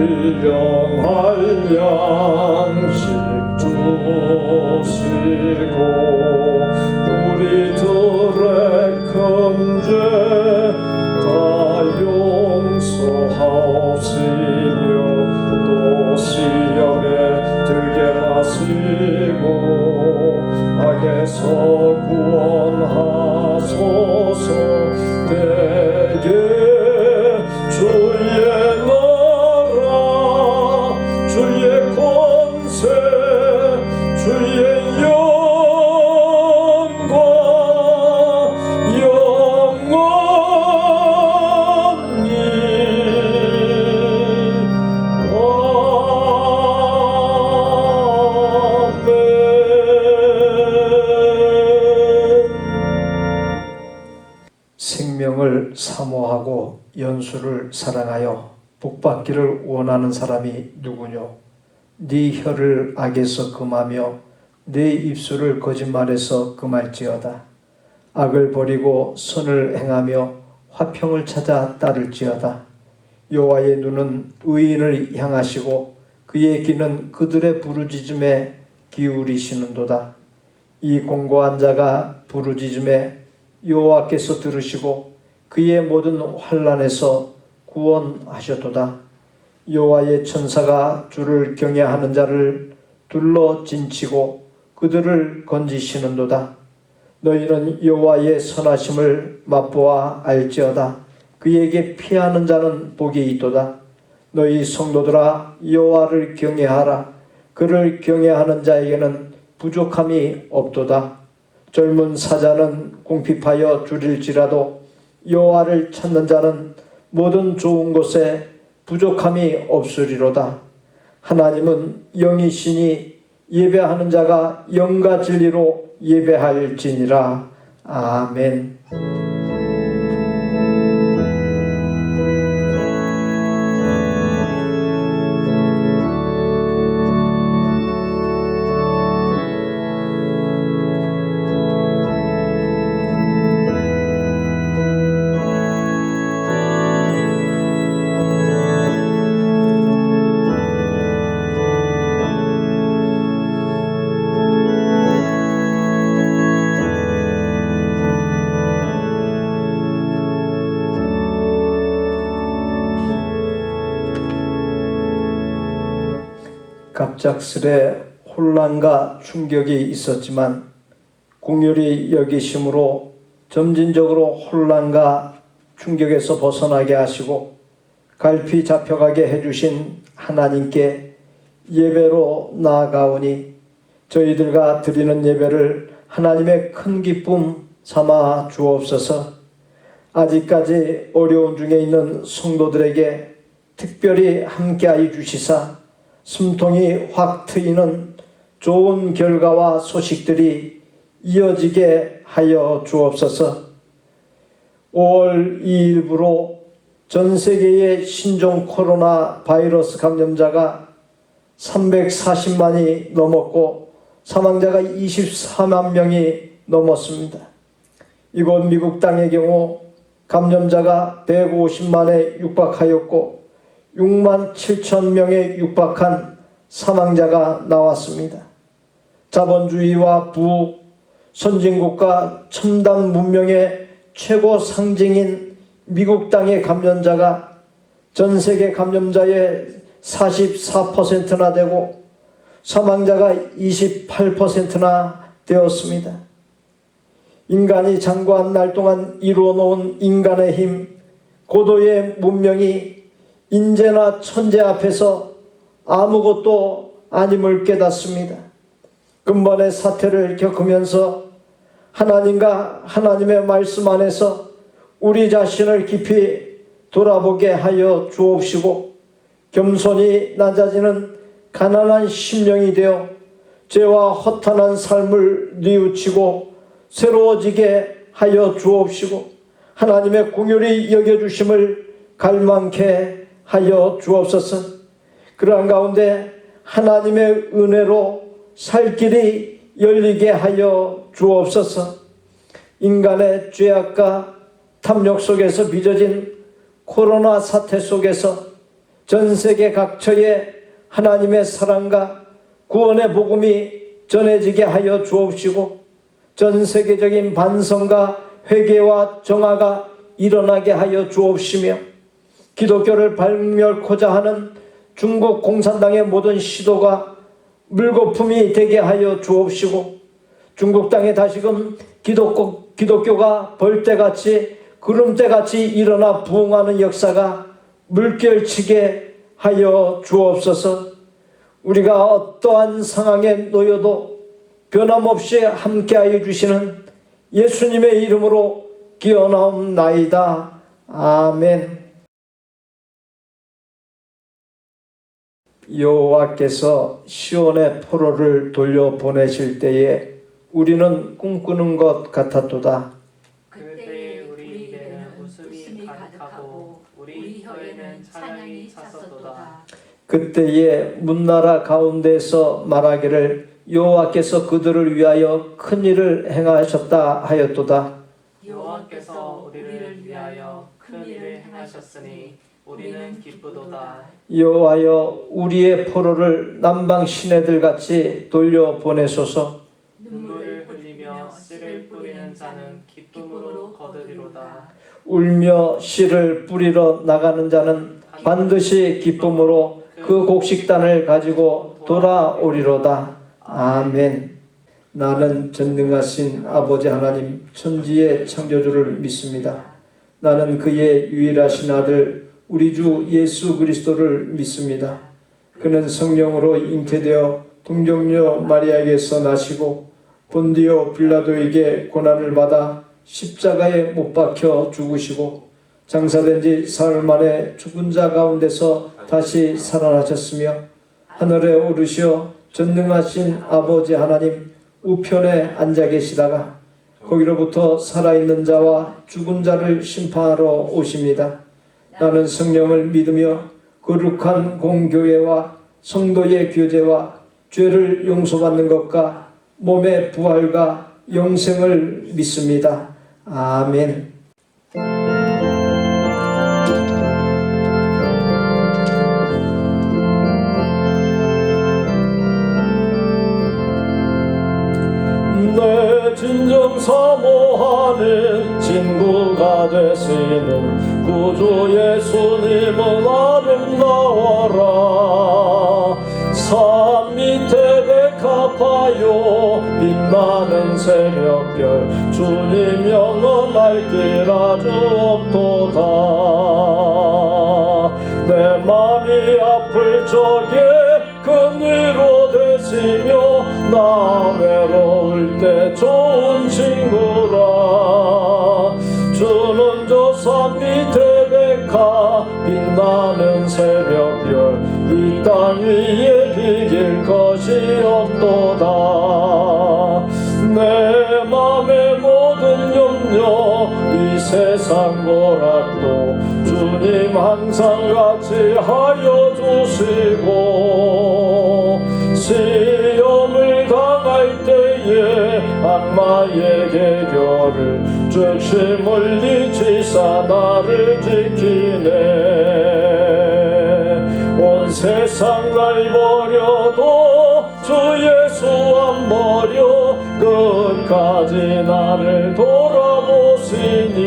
일용할 양식 주시고 우리들의 큰 죄 다 용서하옵시며 또 시험에 들게 마시고 악에서 구원하소서. 대개 주의 나라 주의 권세 주의 영광 영원히 아멘. 생명을 사모하고 연수를 사랑하여 복받기를 원하는 사람이 누구뇨? 네 혀를 악에서 금하며 네 입술을 거짓말에서 금할지어다. 악을 버리고 선을 행하며 화평을 찾아 따를지어다. 여호와의 눈은 의인을 향하시고 그의 귀는 그들의 부르짖음에 기울이시는도다. 이 공고한 자가 부르짖음에 여호와께서 들으시고 그의 모든 환난에서 구원하셨도다. 여호와의 천사가 주를 경외하는 자를 둘러 진치고 그들을 건지시는도다. 너희는 여호와의 선하심을 맛보아 알지어다. 그에게 피하는 자는 복이 있도다. 너희 성도들아 여호와를 경외하라. 그를 경외하는 자에게는 부족함이 없도다. 젊은 사자는 궁핍하여 줄일지라도 여호와를 찾는 자는 모든 좋은 것에 부족함이 없으리로다. 하나님은 영이시니 예배하는 자가 영과 진리로 예배할지니라. 아멘. 갑작스레 혼란과 충격이 있었지만 긍휼히 여기심으로 점진적으로 혼란과 충격에서 벗어나게 하시고 갈피 잡혀가게 해주신 하나님께 예배로 나아가오니 저희들과 드리는 예배를 하나님의 큰 기쁨 삼아 주옵소서. 아직까지 어려운 중에 있는 성도들에게 특별히 함께하여 주시사 숨통이 확 트이는 좋은 결과와 소식들이 이어지게 하여 주옵소서. 5월 2일부로 전 세계의 신종 코로나 바이러스 감염자가 340만이 넘었고 사망자가 24만 명이 넘었습니다. 이곳 미국 땅의 경우 감염자가 150만에 육박하였고 6만 7천 명에 육박한 사망자가 나왔습니다. 자본주의와 부흥, 선진국가 첨단 문명의 최고 상징인 미국 땅의 감염자가 전 세계 감염자의 44%나 되고 사망자가 28%나 되었습니다. 인간이 장구한 날 동안 이루어 놓은 인간의 힘, 고도의 문명이 인재나 천재 앞에서 아무것도 아님을 깨닫습니다. 근본의 사태를 겪으면서 하나님과 하나님의 말씀 안에서 우리 자신을 깊이 돌아보게 하여 주옵시고 겸손히 낮아지는 가난한 심령이 되어 죄와 허탄한 삶을 뉘우치고 새로워지게 하여 주옵시고 하나님의 긍휼히 여겨주심을 갈망케 하여 주옵소서. 그러한 가운데 하나님의 은혜로 살 길이 열리게 하여 주옵소서. 인간의 죄악과 탐욕 속에서 빚어진 코로나 사태 속에서 전 세계 각처에 하나님의 사랑과 구원의 복음이 전해지게 하여 주옵시고 전 세계적인 반성과 회개와 정화가 일어나게 하여 주옵시며 기독교를 발멸코자 하는 중국 공산당의 모든 시도가 물거품이 되게 하여 주옵시고 중국 땅에 다시금 기독교가 벌떼같이 구름대같이 일어나 부흥하는 역사가 물결치게 하여 주옵소서. 우리가 어떠한 상황에 놓여도 변함없이 함께하여 주시는 예수님의 이름으로 기원하옵나이다. 아멘. 여호와께서 시온의 포로를 돌려보내실 때에 우리는 꿈꾸는 것 같았도다. 그때에 우리 입에는 웃음이 가득하고 우리 혀에는 찬양이 찼었도다. 그때에 문나라 가운데서 말하기를 여호와께서 그들을 위하여 큰 일을 행하셨다 하였도다. 여호와께서 우리를 위하여 큰 일을 행하셨으니 우리는 기쁘도다. 여호와여 우리의 포로를 남방 시내들같이 돌려보내소서. 눈물을 흘리며 씨를 뿌리는 자는 기쁨으로 거두리로다. 울며 씨를 뿌리러 나가는 자는 반드시 기쁨으로 그 곡식단을 가지고 돌아오리로다. 아멘. 나는 전능하신 아버지 하나님 천지의 창조주를 믿습니다. 나는 그의 유일하신 아들 우리 주 예수 그리스도를 믿습니다. 그는 성령으로 잉태되어 동정녀 마리아에게서 나시고 본디오 빌라도에게 고난을 받아 십자가에 못 박혀 죽으시고 장사된 지 사흘 만에 죽은 자 가운데서 다시 살아나셨으며 하늘에 오르시어 전능하신 아버지 하나님 우편에 앉아 계시다가 거기로부터 살아있는 자와 죽은 자를 심판하러 오십니다. 나는 성령을 믿으며 거룩한 공교회와 성도의 교제와 죄를 용서받는 것과 몸의 부활과 영생을 믿습니다. 아멘. 내 진정 사모하는 친구가 되시는 구주 예수님은 아름다워라. 산 밑에 백합하여 빛나는 새벽별 주님 영원할 길 아주 없도다. 내 맘이 아플 적에 큰 위로 되시며 나 외로울 때 좋은 친구라. 주는 저 산 밑에 백합 빛나는 새벽별 이 땅 위에 비길 것이 없도다. 내 맘의 모든 염려 이 세상 고락도 주님 항상 같이 하여 주시고 시험을 당할 때에 악마의 계교를 즉시 물리치사 나를 지키네. 온 세상 날 버려도 주 예수 안 버려 끝까지 나를 돌아보시니.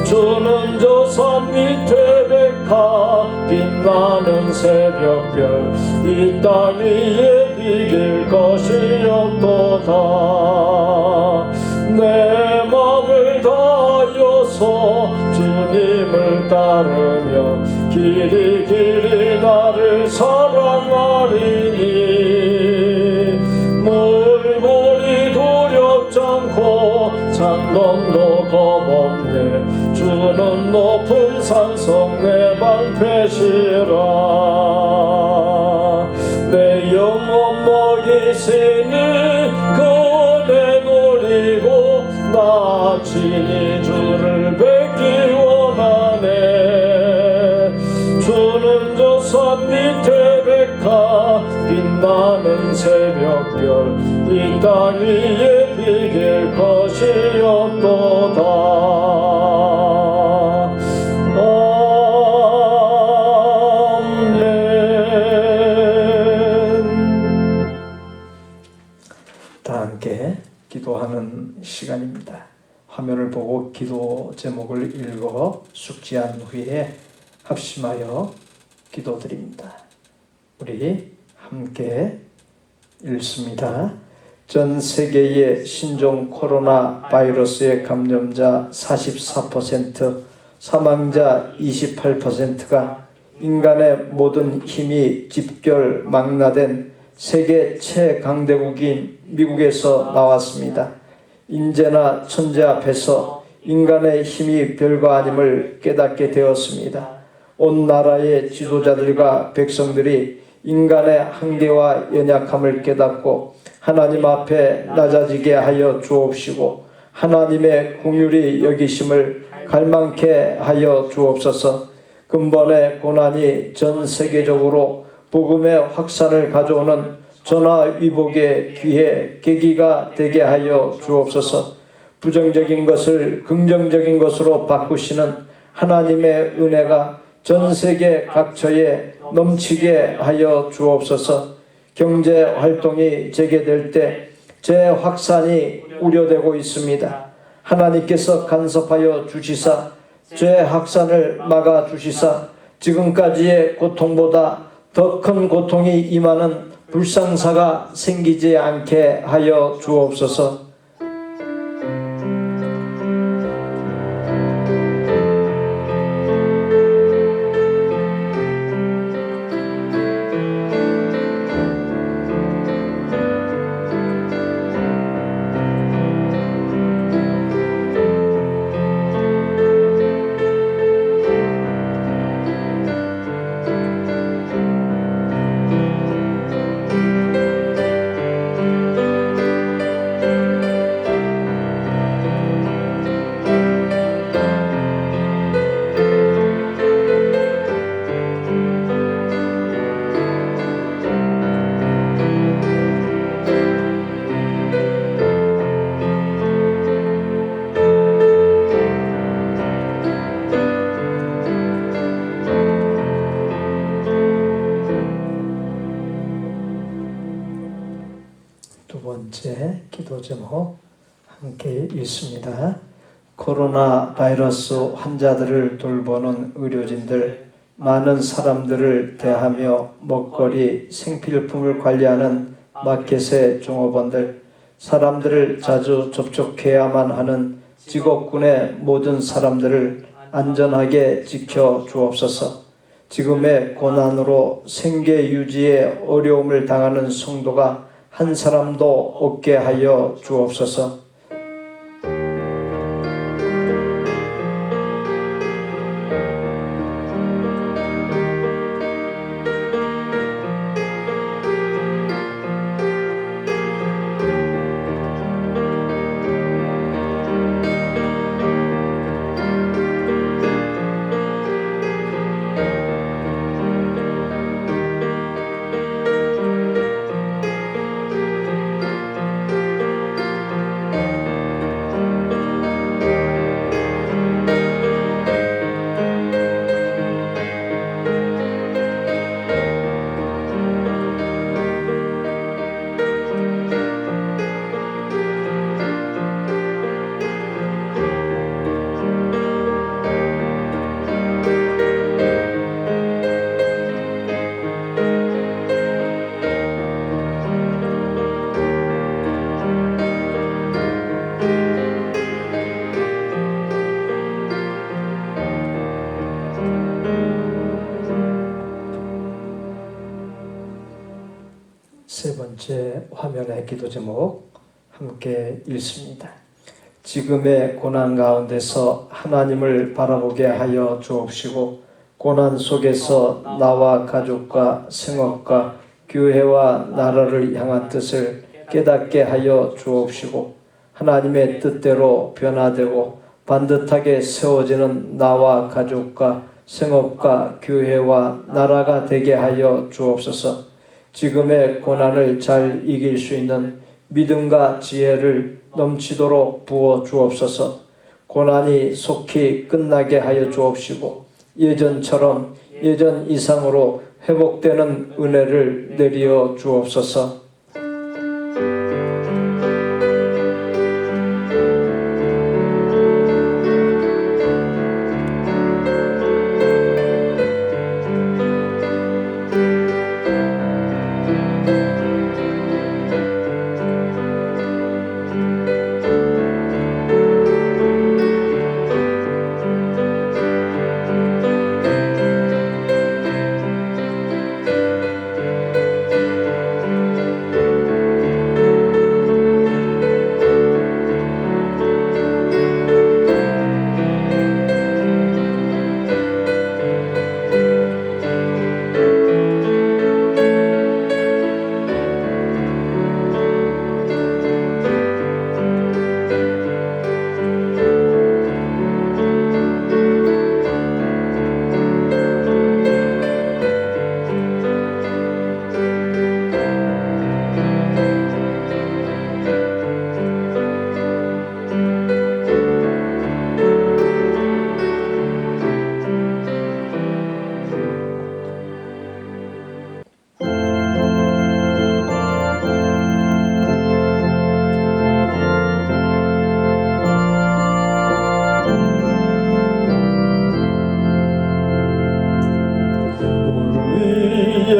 주는 저 산 밑에 백합 빛나는 새벽별 이 땅 위에 비길 것이 없도다. 내 맘을 다하여서 주님을 따르며 길이 길이 나를 사랑하리니. 물고리 두렵지 않고 장dom도 겁없네. 주는 높은 산성 내 방패시라. 내 영혼 먹이시니 그 은혜 누리고 나 친히 주를 뵙기 원하네. 주는 저 산 밑에 백합 빛나는 새벽별 이 땅 위에 비길 것이 없도다. 화면을 보고 기도 제목을 읽어 숙지한 후에 합심하여 기도드립니다. 우리 함께 읽습니다. 전 세계의 신종 코로나 바이러스의 감염자 44%, 사망자 28%가 인간의 모든 힘이 집결망라된 세계 최강대국인 미국에서 나왔습니다. 인재나 천재 앞에서 인간의 힘이 별거 아님을 깨닫게 되었습니다. 온 나라의 지도자들과 백성들이 인간의 한계와 연약함을 깨닫고 하나님 앞에 낮아지게 하여 주옵시고 하나님의 긍휼히 여기심을 갈망케 하여 주옵소서. 근본의 고난이 전 세계적으로 복음의 확산을 가져오는 전화위복의 기회, 계기가 되게 하여 주옵소서. 부정적인 것을 긍정적인 것으로 바꾸시는 하나님의 은혜가 전 세계 각처에 넘치게 하여 주옵소서. 경제 활동이 재개될 때 재확산이 우려되고 있습니다. 하나님께서 간섭하여 주시사 재확산을 막아 주시사 지금까지의 고통보다 더 큰 고통이 임하는 불상사가 생기지 않게 하여 주옵소서. 두 번째 기도 제목 함께 읽습니다. 코로나 바이러스 환자들을 돌보는 의료진들, 많은 사람들을 대하며 먹거리, 생필품을 관리하는 마켓의 종업원들, 사람들을 자주 접촉해야만 하는 직업군의 모든 사람들을 안전하게 지켜 주옵소서. 지금의 고난으로 생계 유지에 어려움을 당하는 성도가 한 사람도 없게 하여 주옵소서. 세 번째 화면의 기도 제목 함께 읽습니다. 지금의 고난 가운데서 하나님을 바라보게 하여 주옵시고 고난 속에서 나와 가족과 생업과 교회와 나라를 향한 뜻을 깨닫게 하여 주옵시고 하나님의 뜻대로 변화되고 반듯하게 세워지는 나와 가족과 생업과 교회와 나라가 되게 하여 주옵소서. 지금의 고난을 잘 이길 수 있는 믿음과 지혜를 넘치도록 부어 주옵소서. 고난이 속히 끝나게 하여 주옵시고 예전처럼 예전 이상으로 회복되는 은혜를 내려 주옵소서.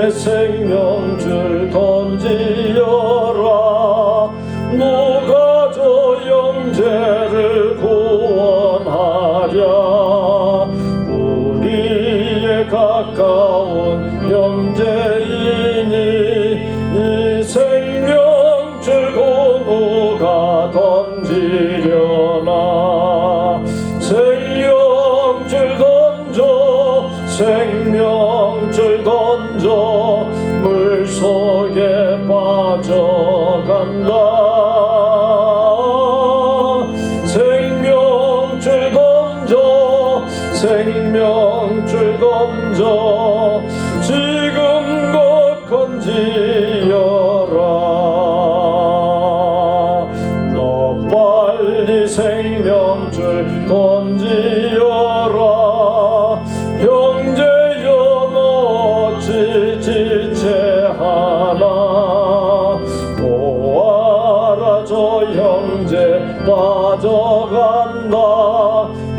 내 생명줄 던지어라. 누가 저 형제를 구원하랴. 우리의 가까운 형제이니 이 생명줄 누가 던지려나. 생명줄 던져 생명줄 던져 물속에 빠져간다. 생명줄 던져 생명줄 던져 지금껏 건지어라. 너 빨리 생명줄 던지어라. 형제여 너 지체하나. 보아라 저 형제 빠져간다.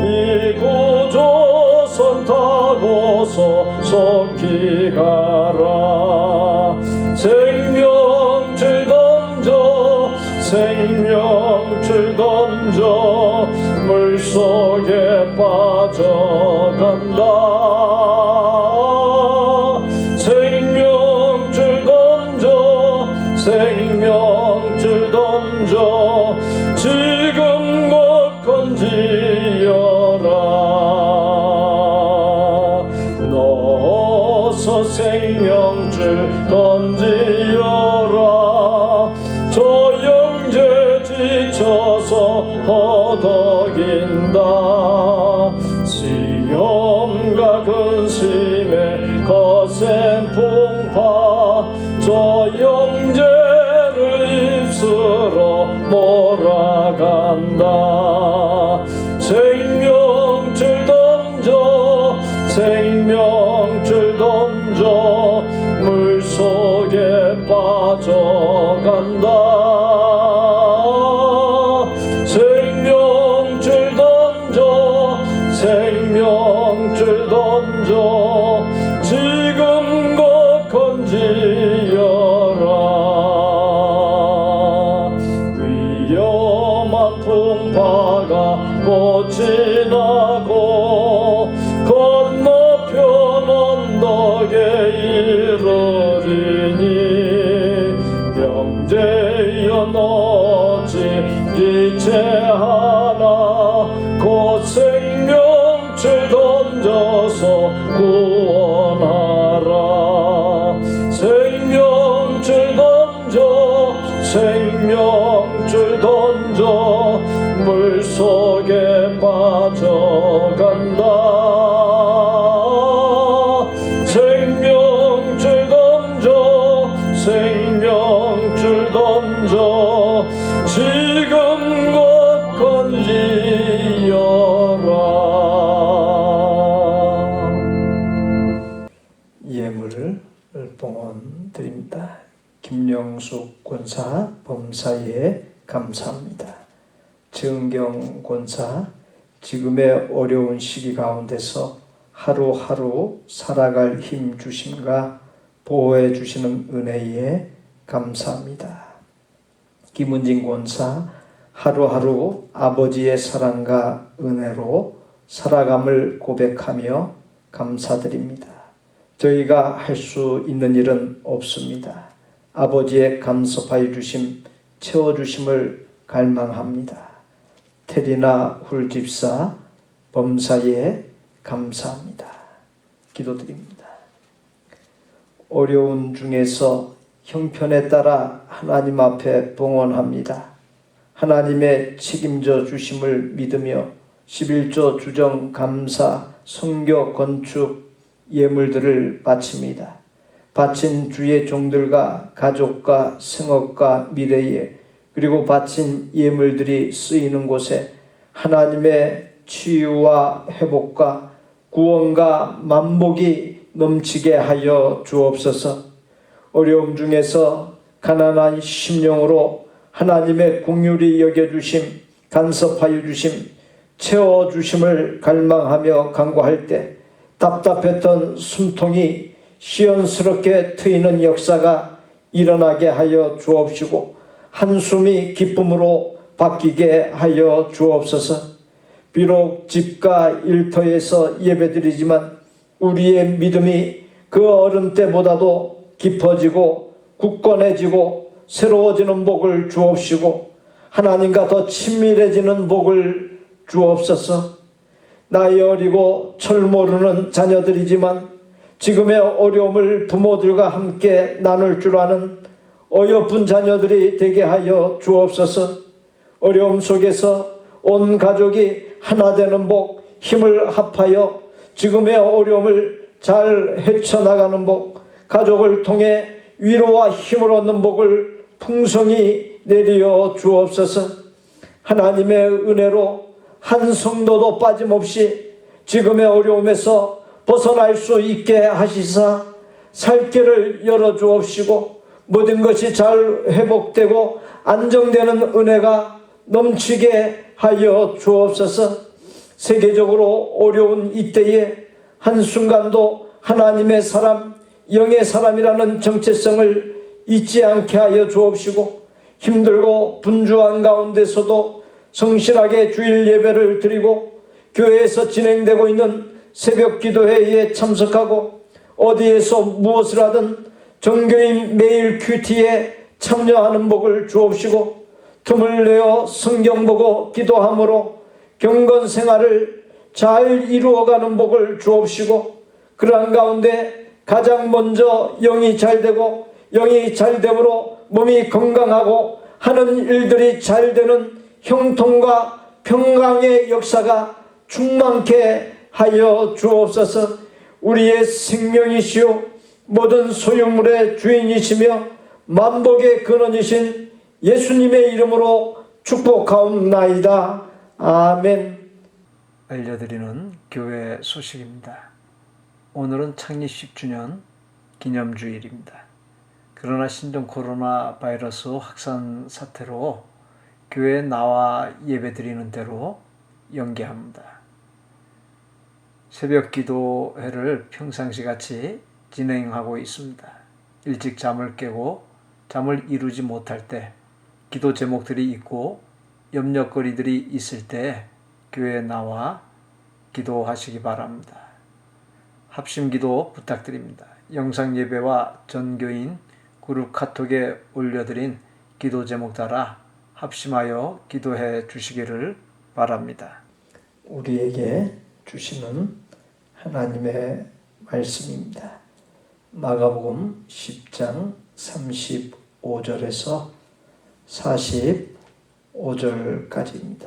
이 구조선 타고서 속히 가라. 생명줄 던져 생명줄 던져 물속에 빠져간다. 생명줄 던져 생명줄 던져 지금껏 건지어라. 넣어서 생명줄 던지어라. 저 형제 지쳐서 허덕인다. 시험과 근심에 거센 풍파 저 형제를 입술어 몰아간다. 생명줄 던져 생명줄 던져 물속에 빠져간다. 생명줄 던져 생명줄 던져 지금껏 건지어라. 위험한 풍파가 곧 지나고 건너편 언덕에 이르리니. 형제여 너 지체하나. 곧 생명줄 던져서 구원하라. 생명줄 던져 생명줄 던져 물속에 빠져간다. 생명줄 던져 생명줄 던져 지금껏 건지어라. 예물을 봉헌 드립니다. 김영숙 권사 범사에 감사합니다. 정경 권사 지금의 어려운 시기 가운데서 하루하루 살아갈 힘 주심과 보호해 주시는 은혜에 감사합니다. 김은진 권사 하루하루 아버지의 사랑과 은혜로 살아감을 고백하며 감사드립니다. 저희가 할 수 있는 일은 없습니다. 아버지의 감섭하여 주심, 채워주심을 갈망합니다. 테리나 훌집사 범사에 감사합니다. 기도드립니다. 어려운 중에서 형편에 따라 하나님 앞에 봉헌합니다. 하나님의 책임져 주심을 믿으며 11조 주정 감사 성교 건축 예물들을 바칩니다. 바친 주의 종들과 가족과 생업과 미래에 그리고 바친 예물들이 쓰이는 곳에 하나님의 치유와 회복과 구원과 만복이 넘치게 하여 주옵소서. 어려움 중에서 가난한 심령으로 하나님의 긍휼히 여겨주심, 간섭하여 주심, 채워주심을 갈망하며 간구할 때 답답했던 숨통이 시원스럽게 트이는 역사가 일어나게 하여 주옵시고 한숨이 기쁨으로 바뀌게 하여 주옵소서. 비록 집과 일터에서 예배드리지만 우리의 믿음이 그 어른 때보다도 깊어지고 굳건해지고 새로워지는 복을 주옵시고 하나님과 더 친밀해지는 복을 주옵소서. 나이 어리고 철 모르는 자녀들이지만 지금의 어려움을 부모들과 함께 나눌 줄 아는 어여쁜 자녀들이 되게 하여 주옵소서. 어려움 속에서 온 가족이 하나 되는 복, 힘을 합하여 지금의 어려움을 잘 헤쳐나가는 복, 가족을 통해 위로와 힘을 얻는 복을 풍성히 내려 주옵소서. 하나님의 은혜로 한 성도도 빠짐없이 지금의 어려움에서 벗어날 수 있게 하시사 살 길을 열어 주옵시고 모든 것이 잘 회복되고 안정되는 은혜가 넘치게 하여 주옵소서. 세계적으로 어려운 이때에 한순간도 하나님의 사람, 영의 사람이라는 정체성을 잊지 않게 하여 주옵시고 힘들고 분주한 가운데서도 성실하게 주일 예배를 드리고 교회에서 진행되고 있는 새벽 기도회에 참석하고 어디에서 무엇을 하든 정교인 매일 큐티에 참여하는 복을 주옵시고 틈을 내어 성경 보고 기도함으로 경건 생활을 잘 이루어가는 복을 주옵시고 그러한 가운데 가장 먼저 영이 잘되고 영이 잘됨으로 몸이 건강하고 하는 일들이 잘되는 형통과 평강의 역사가 충만케 하여 주옵소서. 우리의 생명이시오 모든 소유물의 주인이시며 만복의 근원이신 예수님의 이름으로 축복하옵나이다. 아멘. 알려드리는 교회 소식입니다. 오늘은 창립 10주년 기념주일입니다. 그러나 신종 코로나 바이러스 확산 사태로 교회에 나와 예배드리는 대로 연기합니다. 새벽 기도회를 평상시 같이 진행하고 있습니다. 일찍 잠을 깨고 잠을 이루지 못할 때 기도 제목들이 있고 염려거리들이 있을 때 교회에 나와 기도하시기 바랍니다. 합심기도 부탁드립니다. 영상예배와 전교인 그룹 카톡에 올려드린 기도 제목 따라 합심하여 기도해 주시기를 바랍니다. 우리에게 주시는 하나님의 말씀입니다. 마가복음 10장 35절에서 45절까지입니다.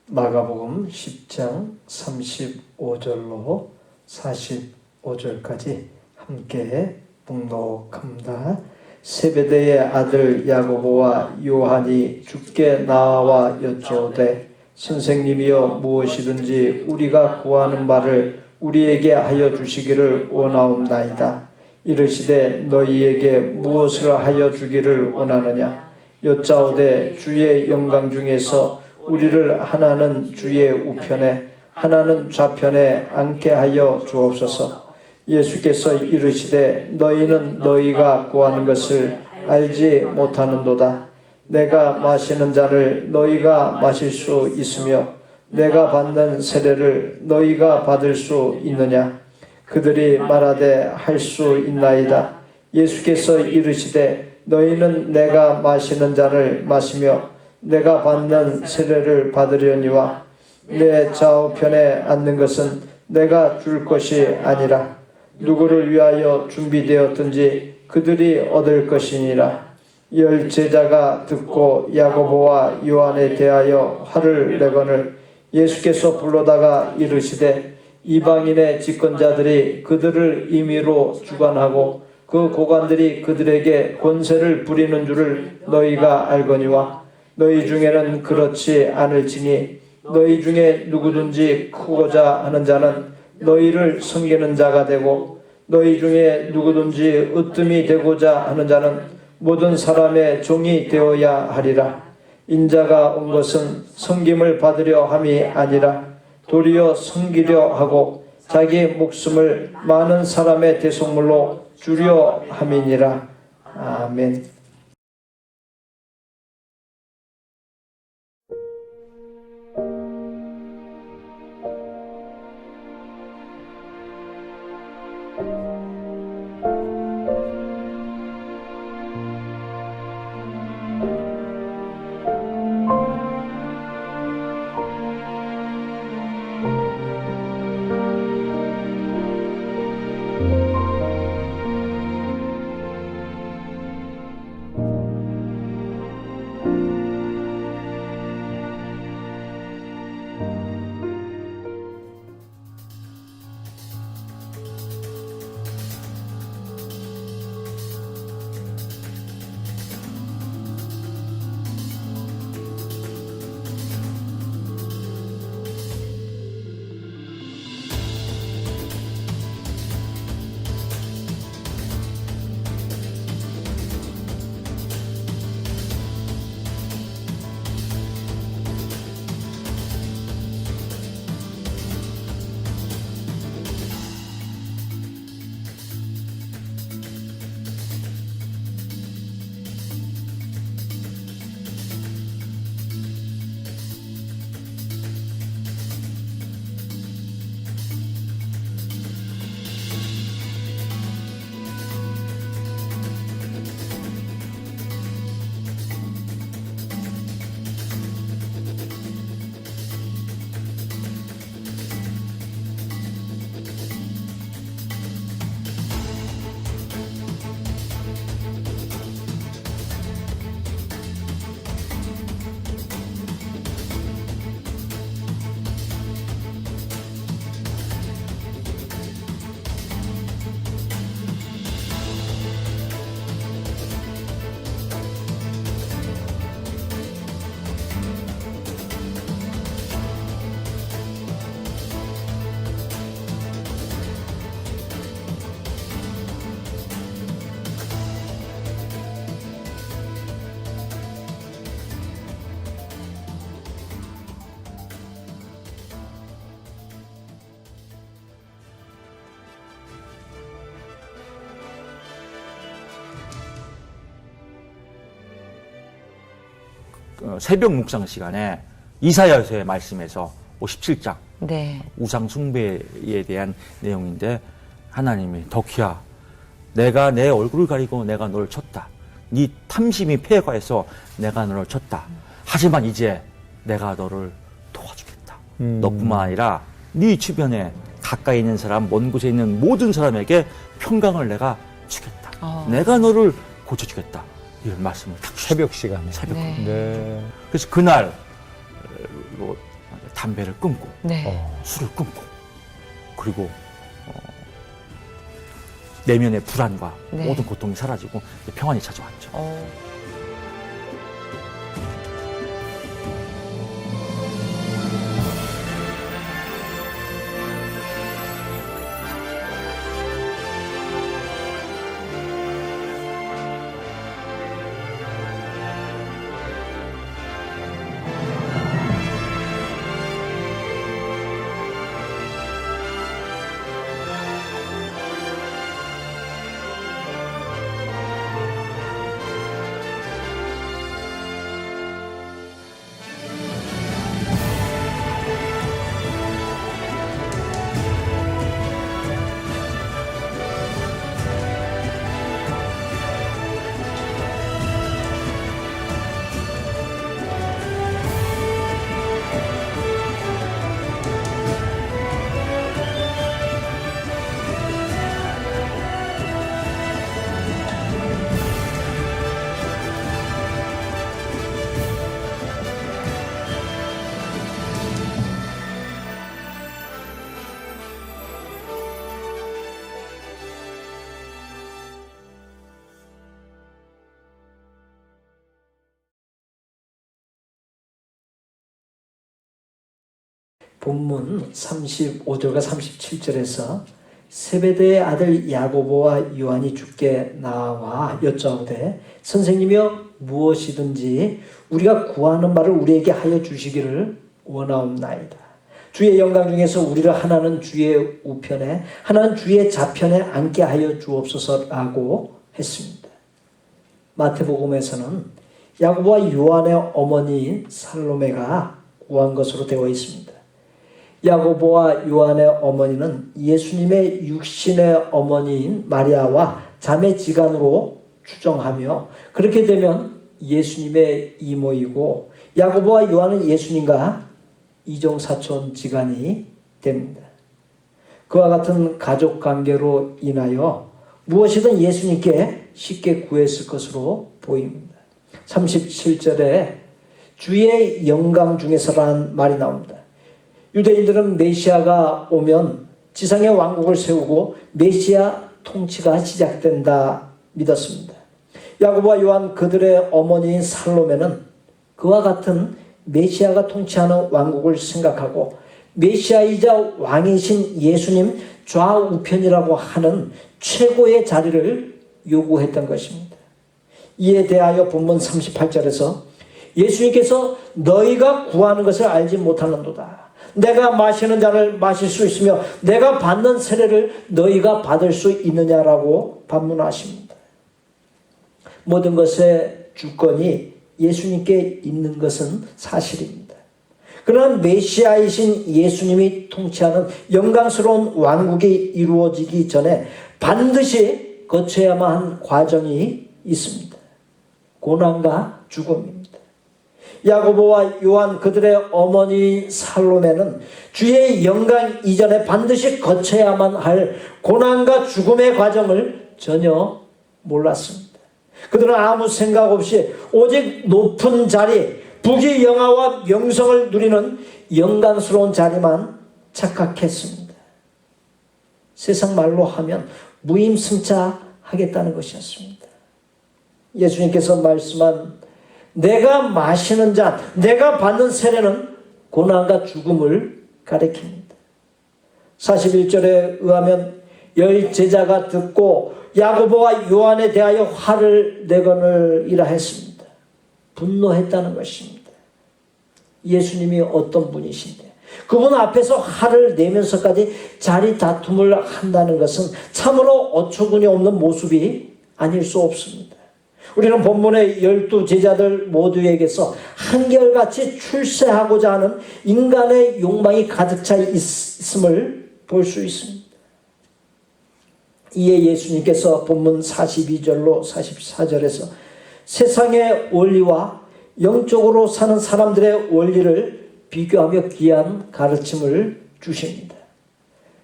마가복음 10장 35절로 45절까지 함께 봉독합니다. 세베대의 아들 야고보와 요한이 주께 나와 여쭈오되 선생님이여 무엇이든지 우리가 구하는 바를 우리에게 하여 주시기를 원하옵나이다. 이르시되 너희에게 무엇을 하여 주기를 원하느냐. 여짜오되 주의 영광 중에서 우리를 하나는 주의 우편에 하나는 좌편에 앉게 하여 주옵소서. 예수께서 이르시되 너희는 너희가 구하는 것을 알지 못하는도다. 내가 마시는 잔을 너희가 마실 수 있으며 내가 받는 세례를 너희가 받을 수 있느냐. 그들이 말하되 할 수 있나이다. 예수께서 이르시되 너희는 내가 마시는 잔을 마시며 내가 받는 세례를 받으려니와 내 좌우편에 앉는 것은 내가 줄 것이 아니라 누구를 위하여 준비되었든지 그들이 얻을 것이니라. 열 제자가 듣고 야고보와 요한에 대하여 화를 내거늘 예수께서 불러다가 이르시되 이방인의 집권자들이 그들을 임의로 주관하고 그 고관들이 그들에게 권세를 부리는 줄을 너희가 알거니와 너희 중에는 그렇지 않을지니 너희 중에 누구든지 크고자 하는 자는 너희를 섬기는 자가 되고 너희 중에 누구든지 으뜸이 되고자 하는 자는 모든 사람의 종이 되어야 하리라. 인자가 온 것은 섬김을 받으려 함이 아니라 도리어 섬기려 하고 자기 목숨을 많은 사람의 대속물로 주려 함이니라. 아멘. 새벽 묵상 시간에 이사야서의 말씀에서 57장 네. 우상 숭배에 대한 내용인데 하나님이 덕희야 내가 내 얼굴을 가리고 내가 너를 쳤다. 네 탐심이 폐해가해서 내가 너를 쳤다. 하지만 이제 내가 너를 도와주겠다. 너뿐만 아니라 네 주변에 가까이 있는 사람, 먼 곳에 있는 모든 사람에게 평강을 내가 주겠다. 내가 너를 고쳐주겠다. 이런 말씀을 딱 새벽 시간에. 새벽. 네. 네. 그래서 그날 뭐 담배를 끊고 네. 술을 끊고 그리고 내면의 불안과 네. 모든 고통이 사라지고 평안이 찾아왔죠. 본문 35절과 37절에서 세베대의 아들 야고보와 요한이 주께 나와 여짜오되 선생님이여 무엇이든지 우리가 구하는 바를 우리에게 하여 주시기를 원하옵나이다. 주의 영광 중에서 우리를 하나는 주의 우편에 하나는 주의 좌편에 앉게 하여 주옵소서라고 했습니다. 마태복음에서는 야고보와 요한의 어머니인 살로메가 구한 것으로 되어 있습니다. 야고보와 요한의 어머니는 예수님의 육신의 어머니인 마리아와 자매지간으로 추정하며 그렇게 되면 예수님의 이모이고 야고보와 요한은 예수님과 이종사촌지간이 됩니다. 그와 같은 가족관계로 인하여 무엇이든 예수님께 쉽게 구했을 것으로 보입니다. 37절에 주의 영광 중에서라는 말이 나옵니다. 유대인들은 메시아가 오면 지상의 왕국을 세우고 메시아 통치가 시작된다 믿었습니다. 야고보와 요한 그들의 어머니인 살로메는 그와 같은 메시아가 통치하는 왕국을 생각하고 메시아이자 왕이신 예수님 좌우편이라고 하는 최고의 자리를 요구했던 것입니다. 이에 대하여 본문 38절에서 예수님께서 너희가 구하는 것을 알지 못하는도다. 내가 마시는 잔을 마실 수 있으며 내가 받는 세례를 너희가 받을 수 있느냐라고 반문하십니다. 모든 것의 주권이 예수님께 있는 것은 사실입니다. 그러나 메시아이신 예수님이 통치하는 영광스러운 왕국이 이루어지기 전에 반드시 거쳐야만 한 과정이 있습니다. 고난과 죽음입니다. 야고보와 요한 그들의 어머니 살로메는 주의 영광 이전에 반드시 거쳐야만 할 고난과 죽음의 과정을 전혀 몰랐습니다. 그들은 아무 생각 없이 오직 높은 자리, 부귀영화와 명성을 누리는 영광스러운 자리만 착각했습니다. 세상 말로 하면 무임승차하겠다는 것이었습니다. 예수님께서 말씀한 내가 마시는 잔, 내가 받는 세례는 고난과 죽음을 가리킵니다. 41절에 의하면 열 제자가 듣고 야고보와 요한에 대하여 화를 내거늘이라 했습니다. 분노했다는 것입니다. 예수님이 어떤 분이신데 그분 앞에서 화를 내면서까지 자리 다툼을 한다는 것은 참으로 어처구니 없는 모습이 아닐 수 없습니다. 우리는 본문의 12제자들 모두에게서 한결같이 출세하고자 하는 인간의 욕망이 가득 차 있음을 볼 수 있습니다. 이에 예수님께서 본문 42절로 44절에서 세상의 원리와 영적으로 사는 사람들의 원리를 비교하며 귀한 가르침을 주십니다.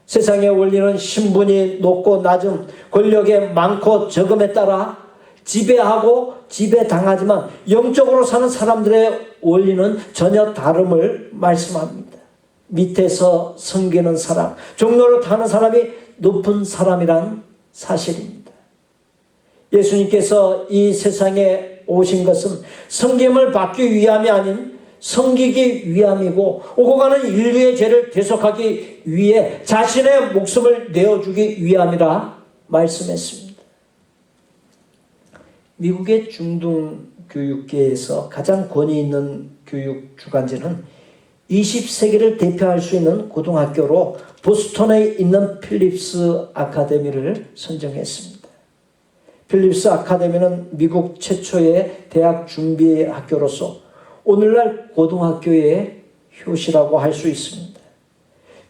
세상의 원리는 신분이 높고 낮음, 권력이 많고 적음에 따라 지배하고 지배당하지만 영적으로 사는 사람들의 원리는 전혀 다름을 말씀합니다. 밑에서 섬기는 사람, 종로를 타는 사람이 높은 사람이란 사실입니다. 예수님께서 이 세상에 오신 것은 섬김을 받기 위함이 아닌 섬기기 위함이고 오고 가는 인류의 죄를 대속하기 위해 자신의 목숨을 내어주기 위함이라 말씀했습니다. 미국의 중등교육계에서 가장 권위 있는 교육 주관지는 20세기를 대표할 수 있는 고등학교로 보스턴에 있는 필립스 아카데미를 선정했습니다. 필립스 아카데미는 미국 최초의 대학 준비 학교로서 오늘날 고등학교의 효시라고 할 수 있습니다.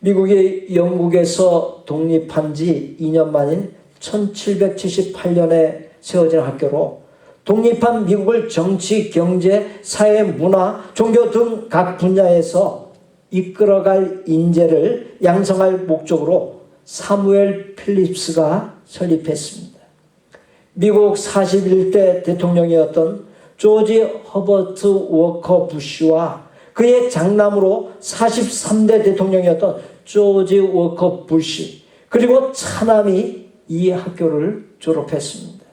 미국이 영국에서 독립한 지 2년 만인 1778년에 세워진 학교로 독립한 미국을 정치, 경제, 사회, 문화, 종교 등 각 분야에서 이끌어갈 인재를 양성할 목적으로 사무엘 필립스가 설립했습니다. 미국 41대 대통령이었던 조지 허버트 워커 부시와 그의 장남으로 43대 대통령이었던 조지 워커 부시 그리고 차남이 이 학교를 졸업했습니다.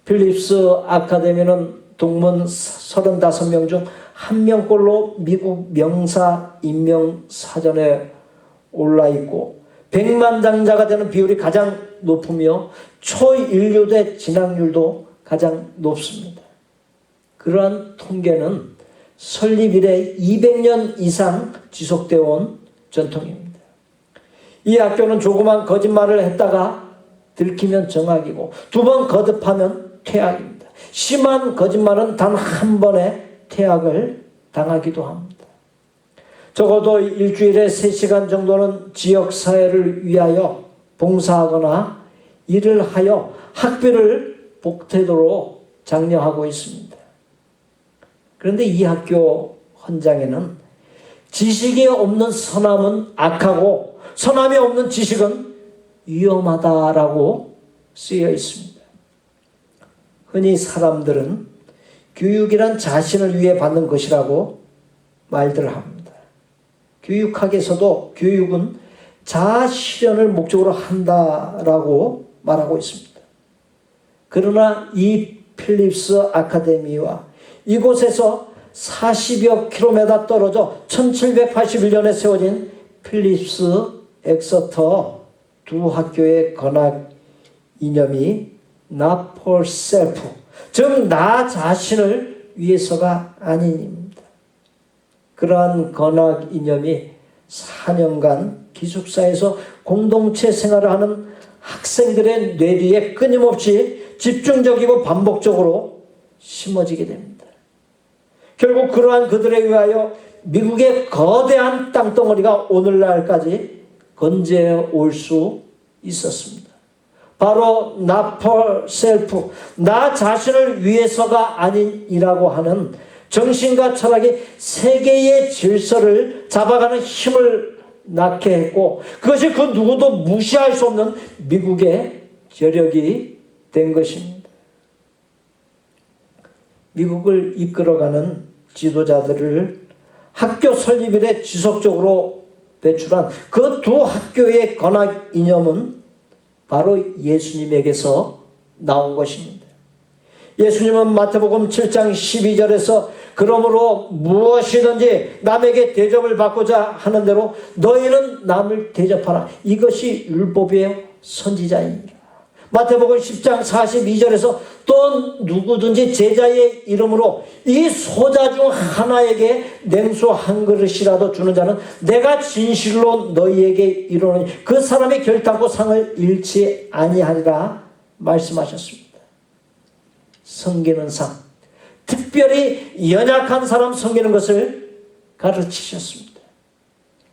필립스 아카데미는 동문 35명 중 1명꼴로 미국 명사 임명사전에 올라있고 100만장자가 되는 비율이 가장 높으며 초인류대 진학률도 가장 높습니다. 그러한 통계는 설립 이래 200년 이상 지속되어 온 전통입니다. 이 학교는 조그만 거짓말을 했다가 들키면 정학이고 2번 거듭하면 퇴학입니다. 심한 거짓말은 단 한 번에 퇴학을 당하기도 합니다. 적어도 일주일에 3시간 정도는 지역사회를 위하여 봉사하거나 일을 하여 학비를 복되도록 장려하고 있습니다. 그런데 이 학교 헌장에는 지식이 없는 선함은 악하고 선함이 없는 지식은 위험하다라고 쓰여 있습니다. 흔히 사람들은 교육이란 자신을 위해 받는 것이라고 말들 합니다. 교육학에서도 교육은 자아 실현을 목적으로 한다라고 말하고 있습니다. 그러나 이 필립스 아카데미와 이곳에서 40여 킬로미터 떨어져 1781년에 세워진 필립스 엑서터 2 학교의 건학 이념이 not for self, 즉 나 자신을 위해서가 아닌입니다. 그러한 건학 이념이 4년간 기숙사에서 공동체 생활을 하는 학생들의 뇌리에 끊임없이 집중적이고 반복적으로 심어지게 됩니다. 결국 그러한 그들에 의하여 미국의 거대한 땅덩어리가 오늘날까지 건재해 올 수 있었습니다. 바로 not for self, 나 자신을 위해서가 아닌이라고 하는 정신과 철학이 세계의 질서를 잡아가는 힘을 낳게 했고 그것이 그 누구도 무시할 수 없는 미국의 저력이 된 것입니다. 미국을 이끌어가는 지도자들을 학교 설립 이래 지속적으로 배출한 그 2 학교의 건학 이념은 바로 예수님에게서 나온 것입니다. 예수님은 마태복음 7장 12절에서 그러므로 무엇이든지 남에게 대접을 받고자 하는 대로 너희는 남을 대접하라. 이것이 율법의 선지자입니다. 마태복음 10장 42절에서 또 누구든지 제자의 이름으로 이 소자 중 하나에게 냉수 한 그릇이라도 주는 자는 내가 진실로 너희에게 이르노니 그 사람이 결단코 상을 잃지 아니하리라 말씀하셨습니다. 섬기는 상, 특별히 연약한 사람 섬기는 것을 가르치셨습니다.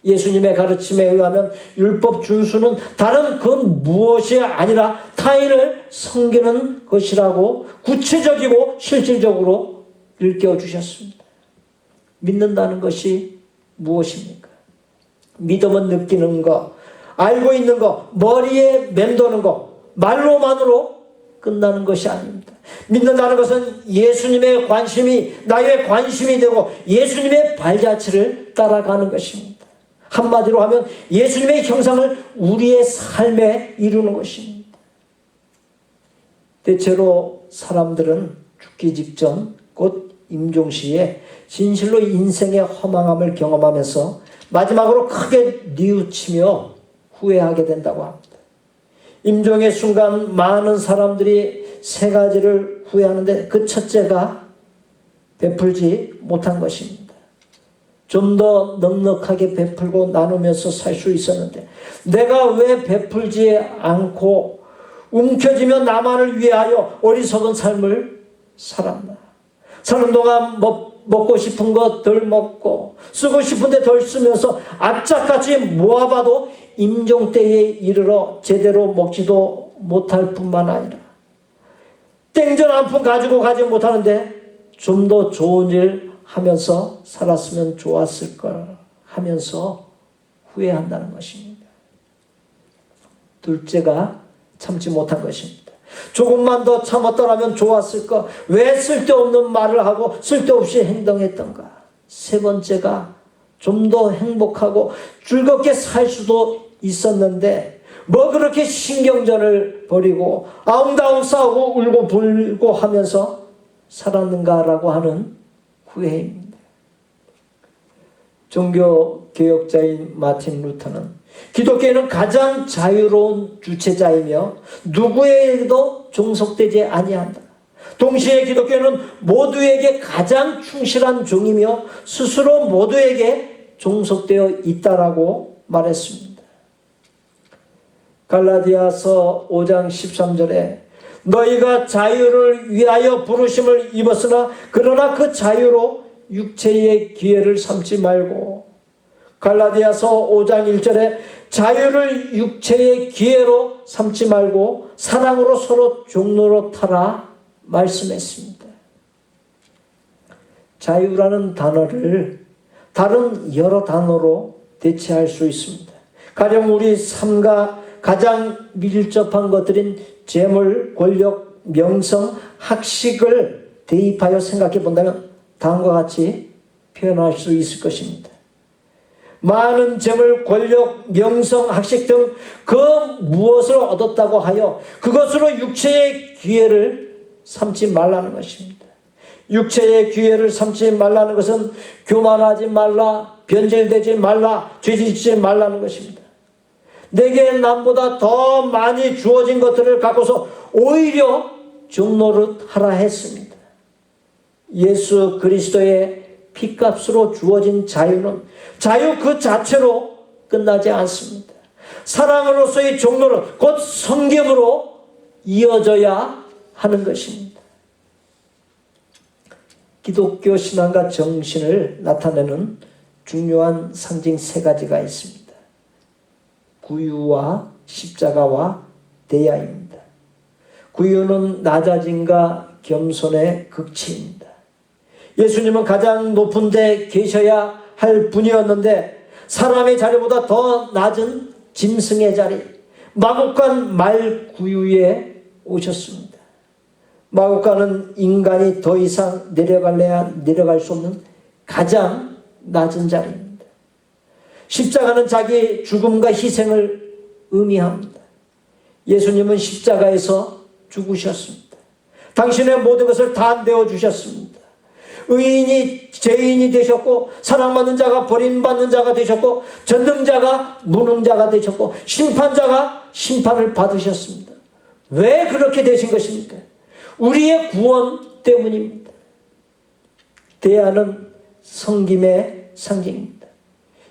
예수님의 가르침에 의하면 율법 준수는 다른 그 무엇이 아니라 타인을 섬기는 것이라고 구체적이고 실질적으로 일깨워 주셨습니다. 믿는다는 것이 무엇입니까? 믿음은 느끼는 것, 알고 있는 것, 머리에 맴도는 것, 말로만으로 끝나는 것이 아닙니다. 믿는다는 것은 예수님의 관심이 나의 관심이 되고 예수님의 발자취를 따라가는 것입니다. 한마디로 하면 예수님의 형상을 우리의 삶에 이루는 것입니다. 대체로 사람들은 죽기 직전 곧 임종시에 진실로 인생의 허망함을 경험하면서 마지막으로 크게 뉘우치며 후회하게 된다고 합니다. 임종의 순간 많은 사람들이 3가지를 후회하는데 그 첫째가 베풀지 못한 것입니다. 좀 더 넉넉하게 베풀고 나누면서 살 수 있었는데 내가 왜 베풀지 않고 움켜쥐며 나만을 위하여 어리석은 삶을 살았나. 사는 동안 먹고 싶은 것 덜 먹고 쓰고 싶은데 덜 쓰면서 악착같이 모아봐도 임종 때에 이르러 제대로 먹지도 못할 뿐만 아니라 땡전 한 푼 가지고 가지 못하는데 좀 더 좋은 일 하면서 살았으면 좋았을 걸 하면서 후회한다는 것입니다. 둘째가 참지 못한 것입니다. 조금만 더 참았더라면 좋았을 거. 왜 쓸데없는 말을 하고 쓸데없이 행동했던가. 3번째가 좀 더 행복하고 즐겁게 살 수도 있었는데 뭐 그렇게 신경전을 벌이고 아웅다웅 싸우고 울고 불고 하면서 살았는가라고 하는 후회입니다. 종교개혁자인 마틴 루터는 기독교인은 가장 자유로운 주체자이며 누구에게도 종속되지 아니한다. 동시에 기독교인은 모두에게 가장 충실한 종이며 스스로 모두에게 종속되어 있다라고 말했습니다. 갈라디아서 5장 13절에 너희가 자유를 위하여 부르심을 입었으나 그러나 그 자유로 육체의 기회를 삼지 말고, 갈라디아서 5장 1절에 자유를 육체의 기회로 삼지 말고 사랑으로 서로 종로로 타라 말씀했습니다. 자유라는 단어를 다른 여러 단어로 대체할 수 있습니다. 가령 우리 삶과 가장 밀접한 것들인 재물, 권력, 명성, 학식을 대입하여 생각해 본다면 다음과 같이 표현할 수 있을 것입니다. 많은 재물, 권력, 명성, 학식 등 그 무엇을 얻었다고 하여 그것으로 육체의 기회를 삼지 말라는 것입니다. 육체의 기회를 삼지 말라는 것은 교만하지 말라, 변질되지 말라, 죄짓지 말라는 것입니다. 내게 남보다 더 많이 주어진 것들을 갖고서 오히려 종노릇 하라 했습니다. 예수 그리스도의 피값으로 주어진 자유는 자유 그 자체로 끝나지 않습니다. 사랑으로서의 종노릇, 곧 성경으로 이어져야 하는 것입니다. 기독교 신앙과 정신을 나타내는 중요한 상징 세 가지가 있습니다. 구유와 십자가와 대야입니다. 구유는 낮아짐과 겸손의 극치입니다. 예수님은 가장 높은 데 계셔야 할 분이었는데 사람의 자리보다 더 낮은 짐승의 자리, 마국간 말구유에 오셨습니다. 마국간은 인간이 더 이상 내려갈래야 내려갈 수 없는 가장 낮은 자리입니다. 십자가는 자기 죽음과 희생을 의미합니다. 예수님은 십자가에서 죽으셨습니다. 당신의 모든 것을 다 내어주셨습니다. 의인이 죄인이 되셨고, 사랑받는 자가 버림받는 자가 되셨고, 전능자가 무능자가 되셨고, 심판자가 심판을 받으셨습니다. 왜 그렇게 되신 것입니까? 우리의 구원 때문입니다. 대야는 섬김의 상징입니다.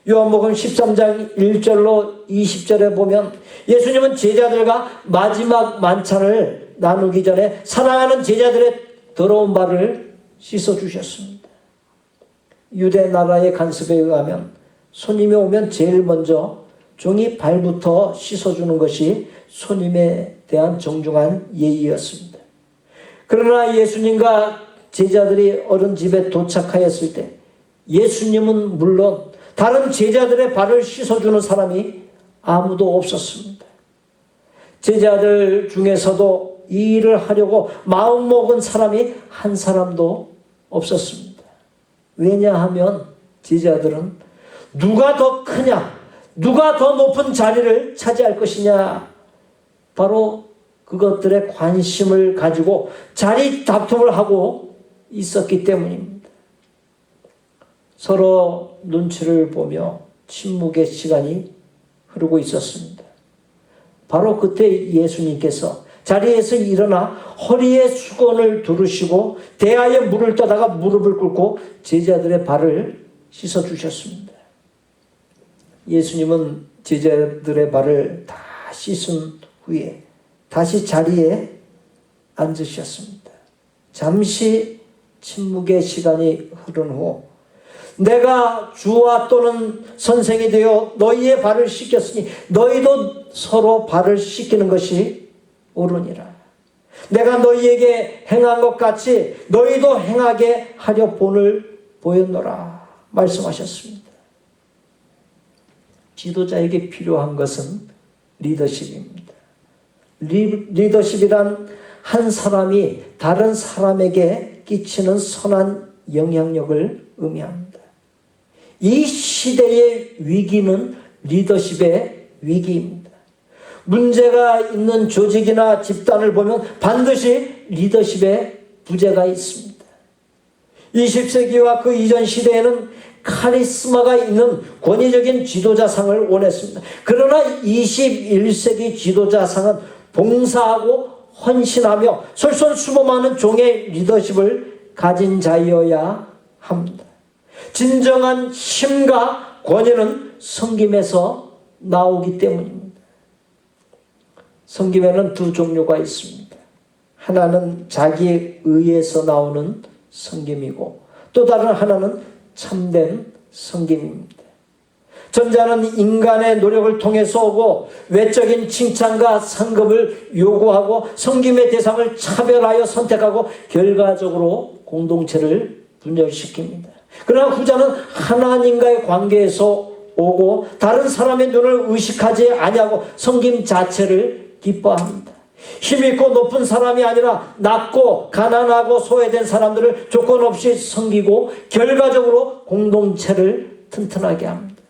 요한복음 13장 1절로 20절에 보면 예수님은 제자들과 마지막 만찬을 나누기 전에 사랑하는 제자들의 더러운 발을 씻어주셨습니다. 유대 나라의 간습에 의하면 손님이 오면 제일 먼저 종이 발부터 씻어주는 것이 손님에 대한 정중한 예의였습니다. 그러나 예수님과 제자들이 어른 집에 도착하였을 때 예수님은 물론 다른 제자들의 발을 씻어주는 사람이 아무도 없었습니다. 제자들 중에서도 이 일을 하려고 마음먹은 사람이 한 사람도 없었습니다. 왜냐하면 제자들은 누가 더 크냐, 누가 더 높은 자리를 차지할 것이냐, 바로 그것들에 관심을 가지고 자리 다툼을 하고 있었기 때문입니다. 서로 눈치를 보며 침묵의 시간이 흐르고 있었습니다. 바로 그때 예수님께서 자리에서 일어나 허리에 수건을 두르시고 대야에 물을 떠다가 무릎을 꿇고 제자들의 발을 씻어주셨습니다. 예수님은 제자들의 발을 다 씻은 후에 다시 자리에 앉으셨습니다. 잠시 침묵의 시간이 흐른 후 내가 주와 또는 선생이 되어 너희의 발을 씻겼으니 너희도 서로 발을 씻기는 것이 옳으니라. 내가 너희에게 행한 것 같이 너희도 행하게 하려 본을 보였노라 말씀하셨습니다. 지도자에게 필요한 것은 리더십입니다. 리더십이란 한 사람이 다른 사람에게 끼치는 선한 영향력을 의미합니다. 이 시대의 위기는 리더십의 위기입니다. 문제가 있는 조직이나 집단을 보면 반드시 리더십에 부재가 있습니다. 20세기와 그 이전 시대에는 카리스마가 있는 권위적인 지도자상을 원했습니다. 그러나 21세기 지도자상은 봉사하고 헌신하며 솔선수범하는 종의 리더십을 가진 자여야 합니다. 진정한 힘과 권위는 섬김에서 나오기 때문입니다. 섬김에는 두 종류가 있습니다. 하나는 자기에 의해서 나오는 섬김이고 또 다른 하나는 참된 섬김입니다. 전자는 인간의 노력을 통해서 오고 외적인 칭찬과 상급을 요구하고 섬김의 대상을 차별하여 선택하고 결과적으로 공동체를 분열시킵니다. 그러나 후자는 하나님과의 관계에서 오고 다른 사람의 눈을 의식하지 아니하고 섬김 자체를 기뻐합니다. 힘있고 높은 사람이 아니라 낮고 가난하고 소외된 사람들을 조건 없이 섬기고 결과적으로 공동체를 튼튼하게 합니다.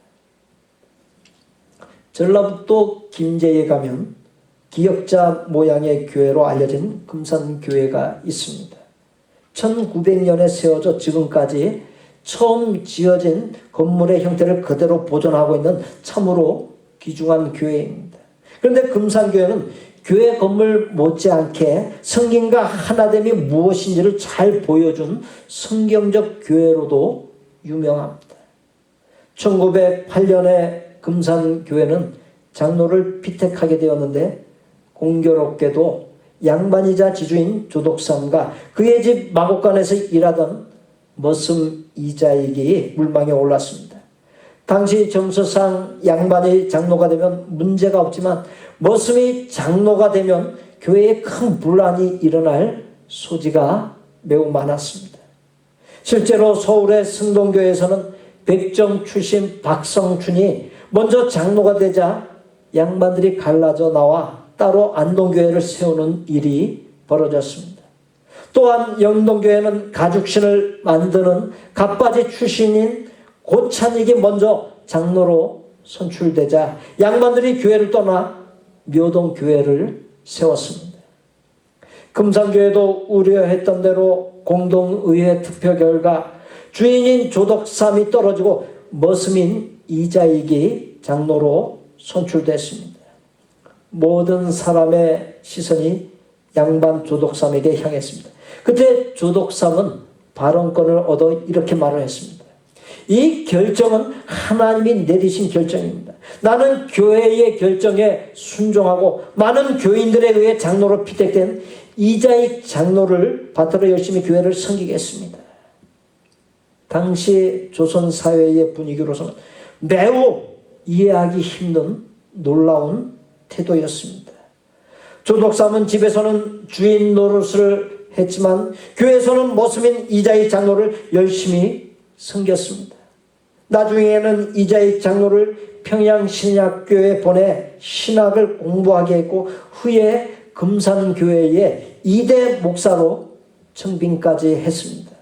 전라북도 김제에 가면 기역자 모양의 교회로 알려진 금산교회가 있습니다. 1900년에 세워져 지금까지 처음 지어진 건물의 형태를 그대로 보존하고 있는 참으로 귀중한 교회입니다. 그런데 금산교회는 교회 건물 못지않게 성경과 하나됨이 무엇인지를 잘 보여준 성경적 교회로도 유명합니다. 1908년에 금산교회는 장로를 피택하게 되었는데 공교롭게도 양반이자 지주인 조덕삼과 그의 집 마곡간에서 일하던 머슴 이자익이 물망에 올랐습니다. 당시 정서상 양반이 장로가 되면 문제가 없지만 머슴이 장로가 되면 교회에 큰 분란이 일어날 소지가 매우 많았습니다. 실제로 서울의 승동교회에서는 백정 출신 박성춘이 먼저 장로가 되자 양반들이 갈라져 나와 따로 안동교회를 세우는 일이 벌어졌습니다. 또한 영동교회는 가죽신을 만드는 갑바지 출신인 고찬익이 먼저 장로로 선출되자 양반들이 교회를 떠나 묘동교회를 세웠습니다. 금산교회도 우려했던 대로 공동의회 투표 결과 주인인 조덕삼이 떨어지고 머슴인 이자익이 장로로 선출됐습니다. 모든 사람의 시선이 양반 조덕삼에게 향했습니다. 그때 조덕삼은 발언권을 얻어 이렇게 말을 했습니다. 이 결정은 하나님이 내리신 결정입니다. 나는 교회의 결정에 순종하고 많은 교인들에 의해 장로로 피택된 이자익 장로를 받들어 열심히 교회를 섬기겠습니다. 당시 조선 사회의 분위기로서는 매우 이해하기 힘든 놀라운 태도였습니다. 조덕삼은 집에서는 주인 노릇을 했지만 교회에서는 머슴인 이자익 장로를 열심히 섬겼습니다. 나중에는 이자익 장로를 평양신약교회에 보내 신학을 공부하게 했고 후에 금산교회의 2대 목사로 청빙까지 했습니다.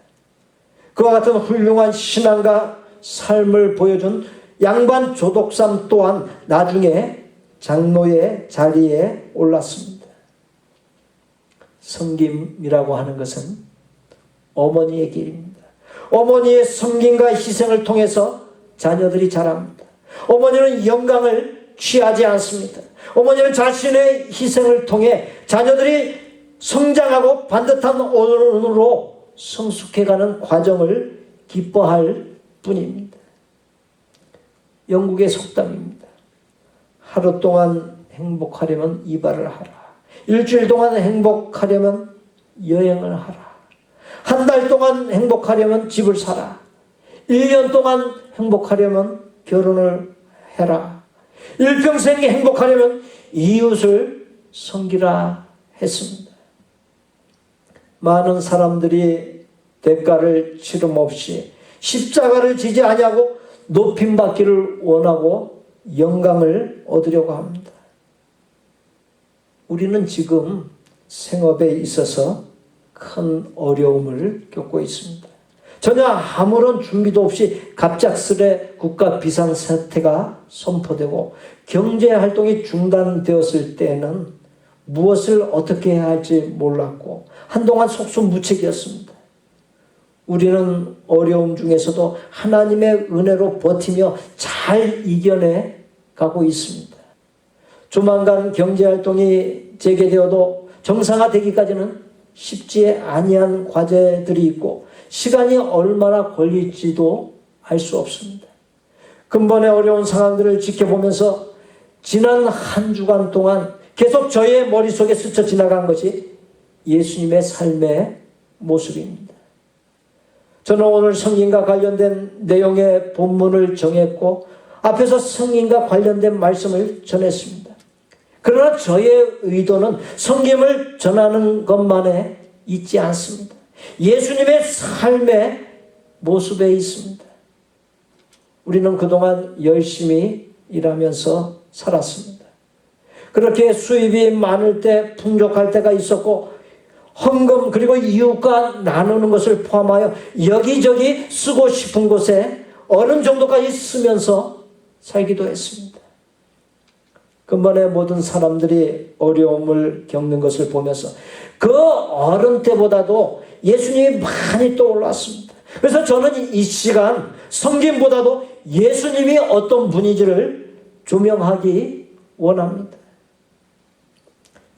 그와 같은 훌륭한 신앙과 삶을 보여준 양반 조덕삼 또한 나중에 장로의 자리에 올랐습니다. 섬김이라고 하는 것은 어머니의 길입니다. 어머니의 섬김과 희생을 통해서 자녀들이 자랍니다. 어머니는 영광을 취하지 않습니다. 어머니는 자신의 희생을 통해 자녀들이 성장하고 반듯한 어른으로 성숙해가는 과정을 기뻐할 뿐입니다. 영국의 속담입니다. 하루 동안 행복하려면 이발을 하라. 일주일 동안 행복하려면 여행을 하라. 한 달 동안 행복하려면 집을 사라. 1년 동안 행복하려면 결혼을 해라. 일평생 행복하려면 이웃을 섬기라 했습니다. 많은 사람들이 대가를 치름 없이 십자가를 지지 아니하고 높임받기를 원하고 영광을 얻으려고 합니다. 우리는 지금 생업에 있어서 큰 어려움을 겪고 있습니다. 전혀 아무런 준비도 없이 갑작스레 국가 비상사태가 선포되고 경제활동이 중단되었을 때에는 무엇을 어떻게 해야 할지 몰랐고 한동안 속수무책이었습니다. 우리는 어려움 중에서도 하나님의 은혜로 버티며 잘 이겨내 가고 있습니다. 조만간 경제활동이 재개되어도 정상화되기까지는 쉽지 아니한 과제들이 있고 시간이 얼마나 걸릴지도 알 수 없습니다. 근본의 어려운 상황들을 지켜보면서 지난 한 주간 동안 계속 저의 머릿속에 스쳐 지나간 것이 예수님의 삶의 모습입니다. 저는 오늘 성경과 관련된 내용의 본문을 정했고 앞에서 성경과 관련된 말씀을 전했습니다. 그러나 저의 의도는 성경을 전하는 것만에 있지 않습니다. 예수님의 삶의 모습에 있습니다. 우리는 그동안 열심히 일하면서 살았습니다. 그렇게 수입이 많을 때 풍족할 때가 있었고 헌금 그리고 이웃과 나누는 것을 포함하여 여기저기 쓰고 싶은 곳에 어느 정도까지 쓰면서 살기도 했습니다. 근본에 모든 사람들이 어려움을 겪는 것을 보면서 그 어른 때보다도 예수님이 많이 떠올랐습니다. 그래서 저는 이 시간 성경보다도 예수님이 어떤 분인지를 조명하기 원합니다.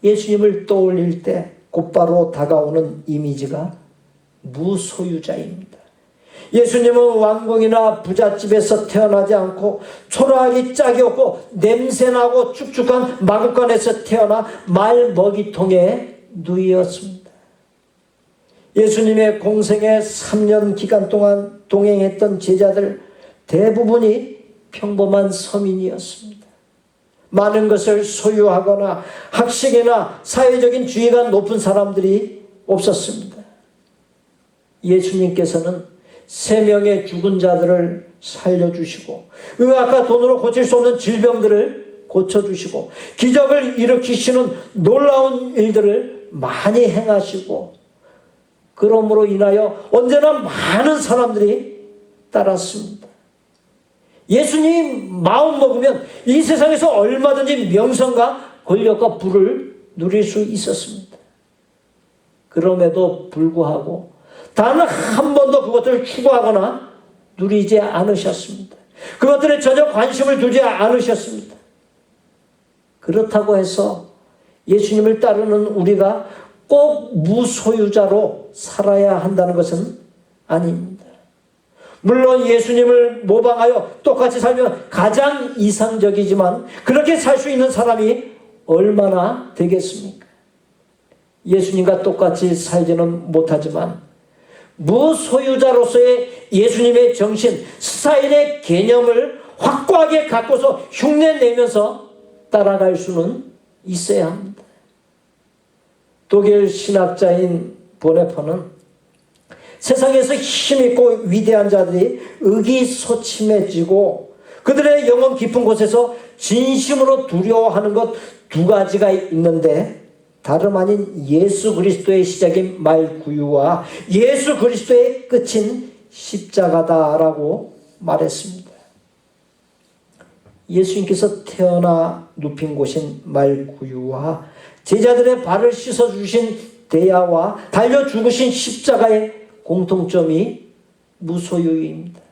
예수님을 떠올릴 때 곧바로 다가오는 이미지가 무소유자입니다. 예수님은 왕궁이나 부잣집에서 태어나지 않고 초라하기 짝이 없고 냄새나고 축축한 마구간에서 태어나 말먹이통의 누이였습니다. 예수님의 공생의 3년 기간 동안 동행했던 제자들 대부분이 평범한 서민이었습니다. 많은 것을 소유하거나 학식이나 사회적인 지위가 높은 사람들이 없었습니다. 예수님께서는 3명의 죽은 자들을 살려주시고 의학과 돈으로 고칠 수 없는 질병들을 고쳐주시고 기적을 일으키시는 놀라운 일들을 많이 행하시고 그러므로 인하여 언제나 많은 사람들이 따랐습니다. 예수님 마음 먹으면 이 세상에서 얼마든지 명성과 권력과 부를 누릴 수 있었습니다. 그럼에도 불구하고 단 한 번도 그것들을 추구하거나 누리지 않으셨습니다. 그것들에 전혀 관심을 두지 않으셨습니다. 그렇다고 해서 예수님을 따르는 우리가 꼭 무소유자로 살아야 한다는 것은 아닙니다. 물론 예수님을 모방하여 똑같이 살면 가장 이상적이지만 그렇게 살 수 있는 사람이 얼마나 되겠습니까? 예수님과 똑같이 살지는 못하지만 무소유자로서의 예수님의 정신, 스타일의 개념을 확고하게 갖고서 흉내내면서 따라갈 수는 있어야 합니다. 독일 신학자인 보네퍼는 세상에서 힘있고 위대한 자들이 의기소침해지고 그들의 영혼 깊은 곳에서 진심으로 두려워하는 것 2가지가 있는데 다름 아닌 예수 그리스도의 시작인 말구유와 예수 그리스도의 끝인 십자가다라고 말했습니다. 예수님께서 태어나 눕힌 곳인 말구유와 제자들의 발을 씻어주신 대야와 달려 죽으신 십자가의 공통점이 무소유입니다.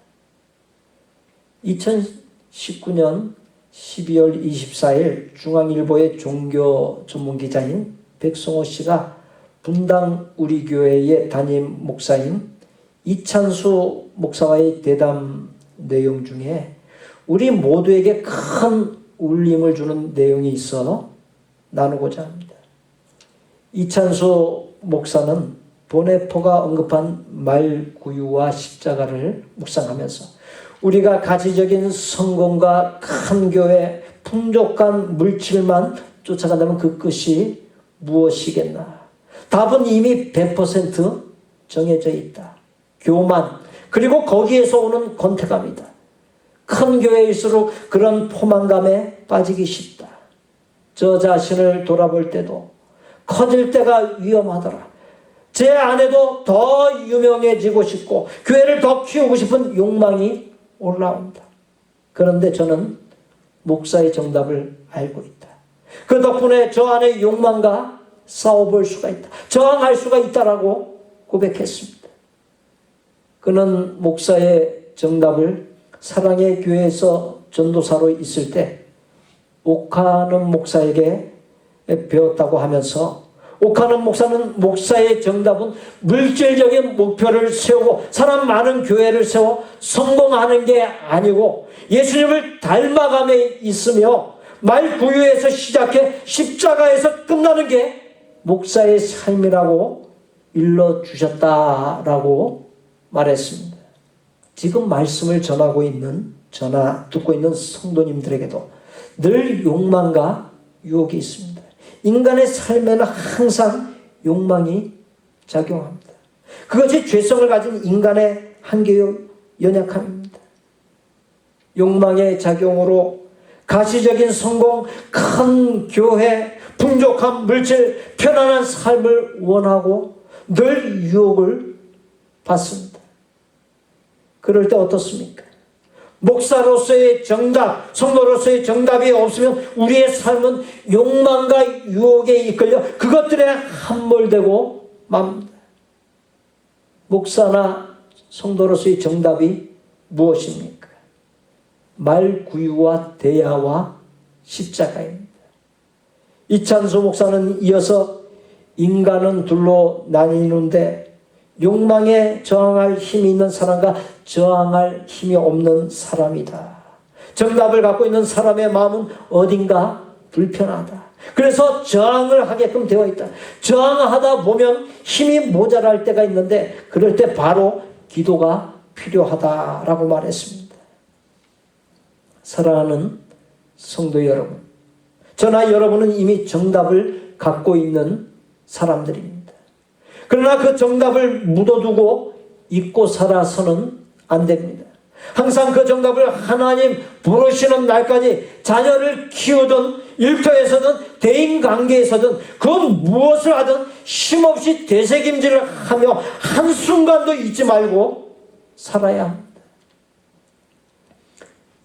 2019년 12월 24일 중앙일보의 종교 전문기자인 백성호 씨가 분당 우리 교회의 담임 목사인 이찬수 목사와의 대담 내용 중에 우리 모두에게 큰 울림을 주는 내용이 있어 나누고자 합니다. 이찬수 목사는 보네포가 언급한 말구유와 십자가를 묵상하면서 우리가 가시적인 성공과 큰 교회, 풍족한 물질만 쫓아간다면 그 끝이 무엇이겠나? 답은 이미 100% 정해져 있다. 교만, 그리고 거기에서 오는 권태감이다. 큰 교회일수록 그런 포만감에 빠지기 쉽다. 저 자신을 돌아볼 때도 커질 때가 위험하더라. 제 안에도 더 유명해지고 싶고 교회를 더 키우고 싶은 욕망이 올라온다. 그런데 저는 목사의 정답을 알고 있다. 그 덕분에 저 안에 욕망과 싸워볼 수가 있다. 저항할 수가 있다라고 고백했습니다. 그는 목사의 정답을 사랑의 교회에서 전도사로 있을 때 옥하는 목사에게 배웠다고 하면서 옥하는 목사는 목사의 정답은 물질적인 목표를 세우고 사람 많은 교회를 세워 성공하는 게 아니고 예수님을 닮아감에 있으며 말구유에서 시작해 십자가에서 끝나는 게 목사의 삶이라고 일러주셨다라고 말했습니다. 지금 말씀을 전하고 있는, 듣고 있는 성도님들에게도 늘 욕망과 유혹이 있습니다. 인간의 삶에는 항상 욕망이 작용합니다. 그것이 죄성을 가진 인간의 한계요 연약함입니다. 욕망의 작용으로 가시적인 성공, 큰 교회, 풍족한 물질, 편안한 삶을 원하고 늘 유혹을 받습니다. 그럴 때 어떻습니까? 목사로서의 정답, 성도로서의 정답이 없으면 우리의 삶은 욕망과 유혹에 이끌려 그것들에 함몰되고 맙니다. 목사나 성도로서의 정답이 무엇입니까? 말구유와 대야와 십자가입니다. 이찬수 목사는 이어서 인간은 둘로 나뉘는데 욕망에 저항할 힘이 있는 사람과 저항할 힘이 없는 사람이다. 정답을 갖고 있는 사람의 마음은 어딘가 불편하다. 그래서 저항을 하게끔 되어 있다. 저항하다 보면 힘이 모자랄 때가 있는데 그럴 때 바로 기도가 필요하다라고 말했습니다. 사랑하는 성도 여러분, 저나 여러분은 이미 정답을 갖고 있는 사람들입니다. 그러나 그 정답을 묻어두고 잊고 살아서는 안 됩니다. 항상 그 정답을 하나님 부르시는 날까지 자녀를 키우든 일터에서든 대인관계에서든 그 무엇을 하든 쉼없이 되새김질을 하며 한순간도 잊지 말고 살아야 합니다.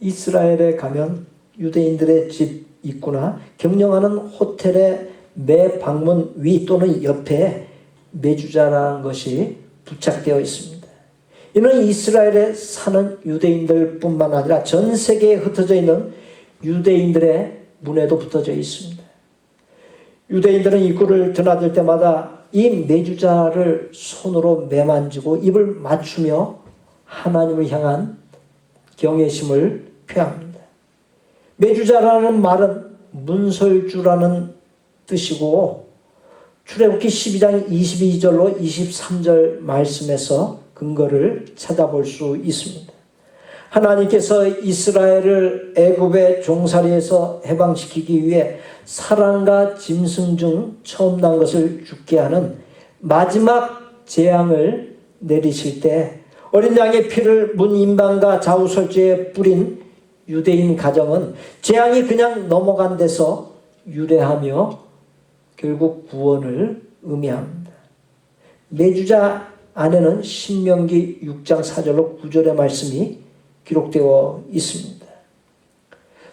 이스라엘에 가면 유대인들의 집 입구나 경영하는 호텔의 매 방문 위 또는 옆에 메주자라는 것이 부착되어 있습니다. 이는 이스라엘에 사는 유대인들 뿐만 아니라 전 세계에 흩어져 있는 유대인들의 문에도 붙어져 있습니다. 유대인들은 입구를 드나들 때마다 이 메주자를 손으로 매만지고 입을 맞추며 하나님을 향한 경외심을 표합니다. 메주자라는 말은 문설주라는 뜻이고 출애굽기 12장 22절로 23절 말씀에서 근거를 찾아볼 수 있습니다. 하나님께서 이스라엘을 애굽의 종살이에서 해방시키기 위해 사람과 짐승 중 처음 난 것을 죽게 하는 마지막 재앙을 내리실 때 어린 양의 피를 문 인방과 좌우설주에 뿌린 유대인 가정은 재앙이 그냥 넘어간 데서 유래하며 결국 구원을 의미합니다. 메주자 안에는 신명기 6장 4절로 9절의 말씀이 기록되어 있습니다.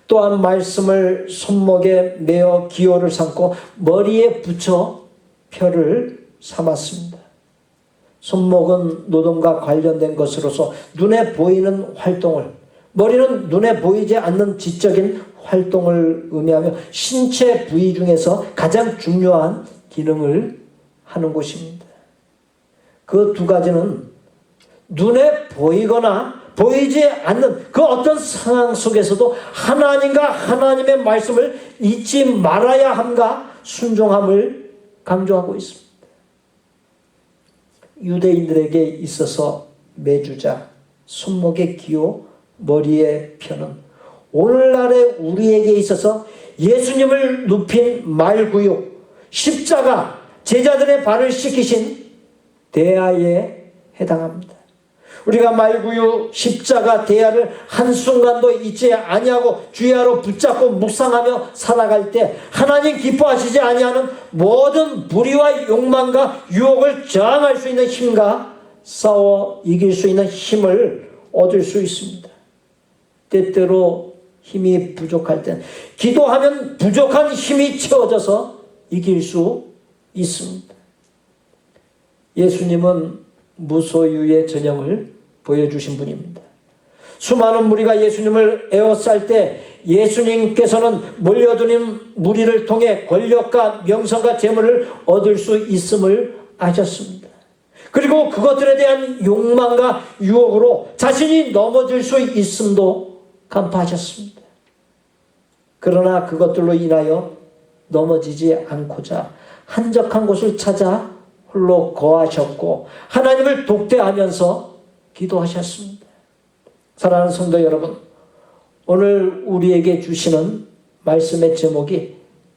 또한 말씀을 손목에 매어 기호를 삼고 머리에 붙여 표를 삼았습니다. 손목은 노동과 관련된 것으로서 눈에 보이는 활동을, 머리는 눈에 보이지 않는 지적인 활동을 의미하며 신체 부위 중에서 가장 중요한 기능을 하는 곳입니다. 그 두 가지는 눈에 보이거나 보이지 않는 그 어떤 상황 속에서도 하나님과 하나님의 말씀을 잊지 말아야 함과 순종함을 강조하고 있습니다. 유대인들에게 있어서 메주자, 손목의 기호, 머리의 표는 오늘날의 우리에게 있어서 예수님을 눕힌 말구유, 십자가, 제자들의 발을 씻기신 대야에 해당합니다. 우리가 말구유, 십자가, 대야를 한순간도 잊지 아니하고 주야로 붙잡고 묵상하며 살아갈 때 하나님 기뻐하시지 아니하는 모든 불의와 욕망과 유혹을 저항할 수 있는 힘과 싸워 이길 수 있는 힘을 얻을 수 있습니다. 때때로 힘이 부족할 땐 기도하면 부족한 힘이 채워져서 이길 수 있습니다. 예수님은 무소유의 전형을 보여주신 분입니다. 수많은 무리가 예수님을 에워쌀 때 예수님께서는 몰려드는 무리를 통해 권력과 명성과 재물을 얻을 수 있음을 아셨습니다. 그리고 그것들에 대한 욕망과 유혹으로 자신이 넘어질 수 있음도 간파하셨습니다. 그러나 그것들로 인하여 넘어지지 않고자 한적한 곳을 찾아 홀로 거하셨고 하나님을 독대하면서 기도하셨습니다. 사랑하는 성도 여러분, 오늘 우리에게 주시는 말씀의 제목이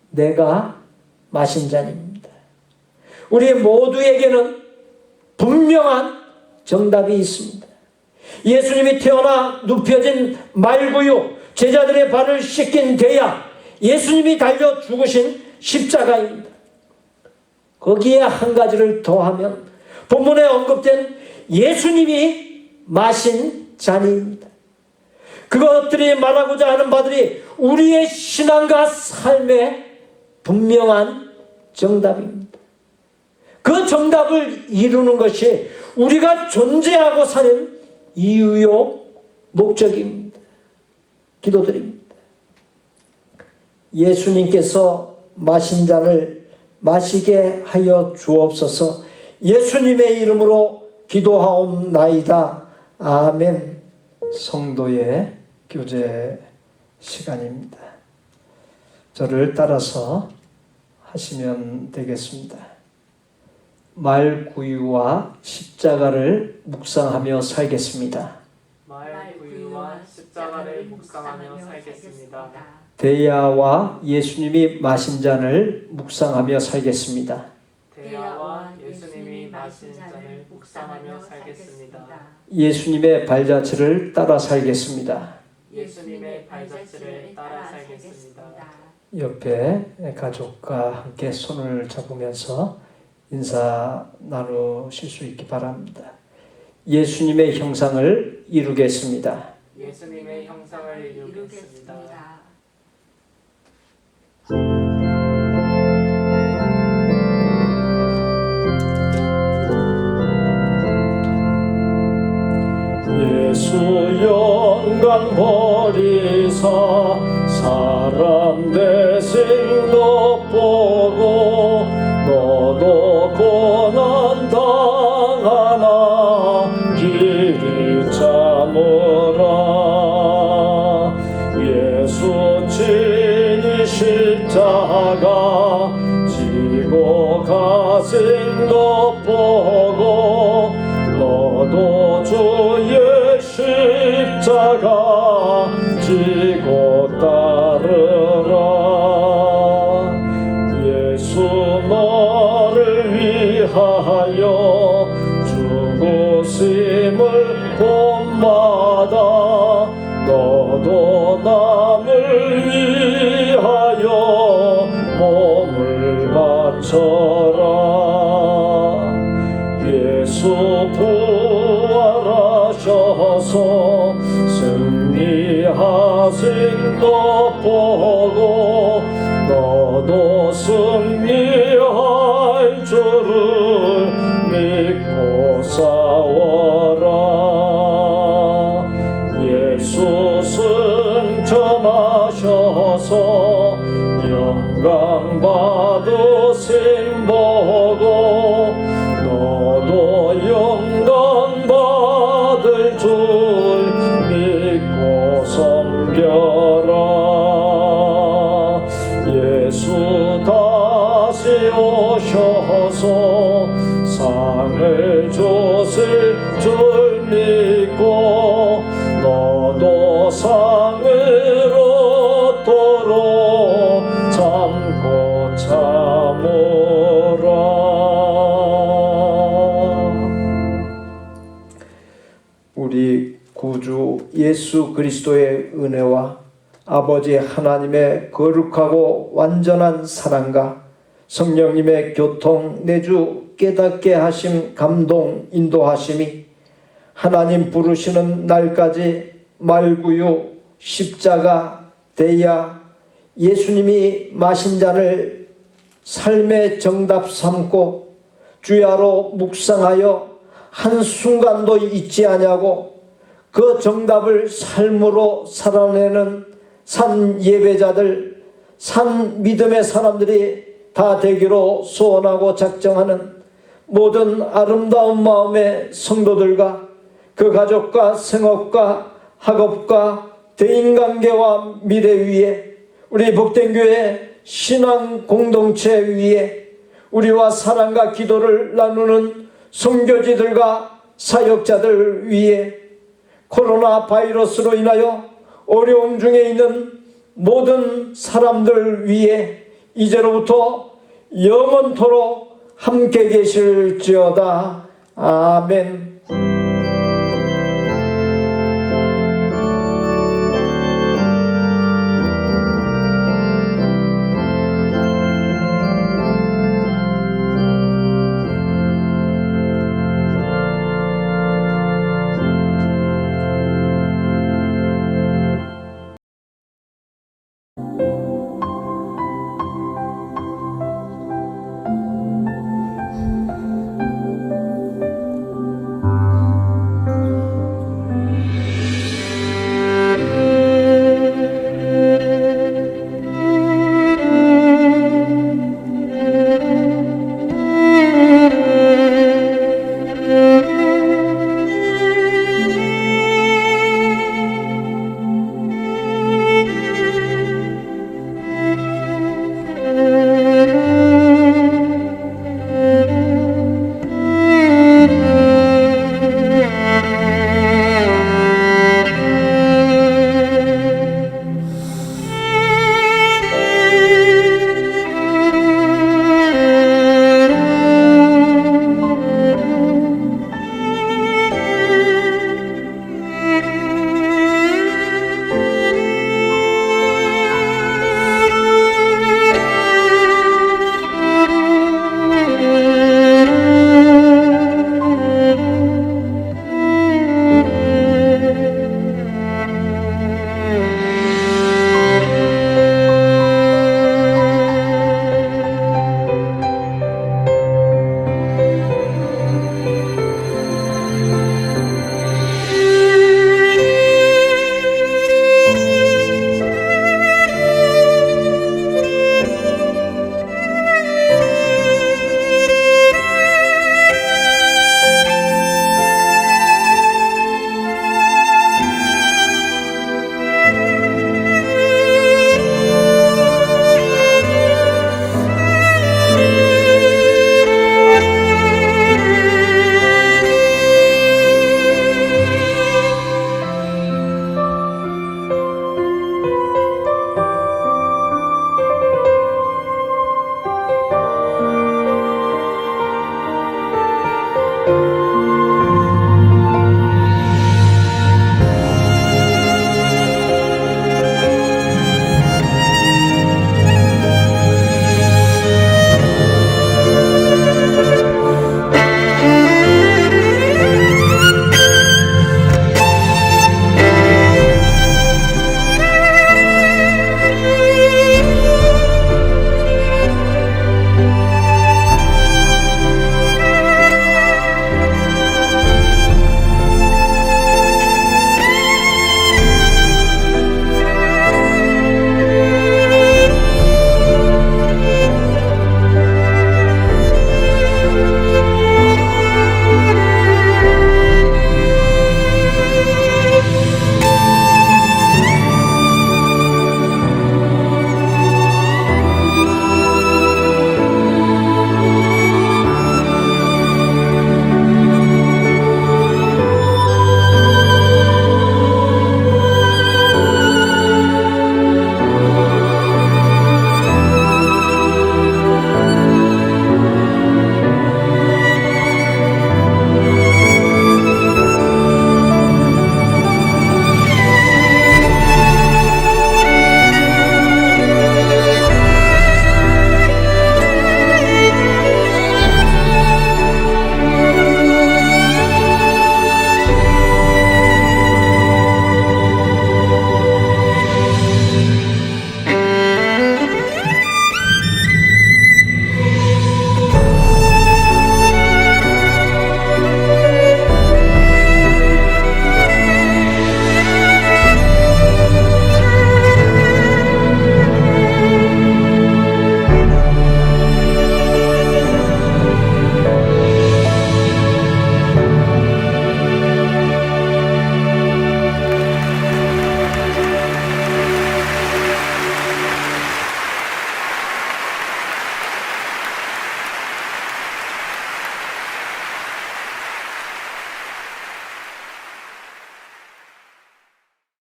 내가 마신 잔입니다. 우리 모두에게는 분명한 정답이 있습니다. 예수님이 태어나 눕혀진 말구유, 제자들의 발을 씻긴 대야, 예수님이 달려 죽으신 십자가입니다. 거기에 한 가지를 더하면 본문에 언급된 예수님이 마신 잔입니다. 그것들이 말하고자 하는 바들이 우리의 신앙과 삶의 분명한 정답입니다. 그 정답을 이루는 것이 우리가 존재하고 사는 이유요 목적입니다. 기도드립니다. 예수님께서 마신 잔을 마시게 하여 주옵소서. 예수님의 이름으로 기도하옵나이다. 아멘. 성도의 교제 시간입니다. 저를 따라서 하시면 되겠습니다. 말구유와 십자가를 묵상하며 살겠습니다. 말구유와 십자가를 묵상하며 살겠습니다. 대야와 예수님이 마신 잔을 묵상하며 살겠습니다. 대야와 예수님이 마신 잔을 묵상하며 살겠습니다. 예수님의 발자취를 따라 살겠습니다. 예수님의 발자취를 따라 살겠습니다. 옆에 가족과 함께 손을 잡으면서 인사 나누실 수 있기 바랍니다. 예수님의 형상을 이루겠습니다. 예수님의 형상을 이루겠습니다. 예수 영광 버리사 사람 대신 것 보고 너도 고난 당하나 길이 참으라. 예수 친히 십자가 지고 가신 것 보고 너도 주의 십자가 지고 따르라. 예수 너를 위하여 죽으심을 본받아 너도 남을 위하여 몸을 바쳐라. 예수 부활하셔서 승리하신 것 보고 너도 승리할 줄을 믿고 싸워라. 예수 승천하셔서 영광 받으신 보고 너도 영광 받을 줄 믿고 섬겨라. 예수 다시 오셔서 상을 주실 줄 믿고 너도 상을 얻도록 참고 참으라. 우리 구주 예수 그리스도의 은혜와 아버지 하나님의 거룩하고 완전한 사랑과 성령님의 교통 내주 깨닫게 하심 감동 인도하심이 하나님 부르시는 날까지 말구유 십자가 대야 예수님이 마신 잔을 삶의 정답 삼고 주야로 묵상하여 한순간도 잊지 아니하고 그 정답을 삶으로 살아내는 산 예배자들, 산 믿음의 사람들이 다 되기로 소원하고 작정하는 모든 아름다운 마음의 성도들과 그 가족과 생업과 학업과 대인관계와 미래 위에 우리 복된교회 신앙 공동체 위에 우리와 사랑과 기도를 나누는 선교지들과 사역자들 위에 코로나 바이러스로 인하여 어려움 중에 있는 모든 사람들 위에 이제로부터 영원토록 함께 계실지어다. 아멘.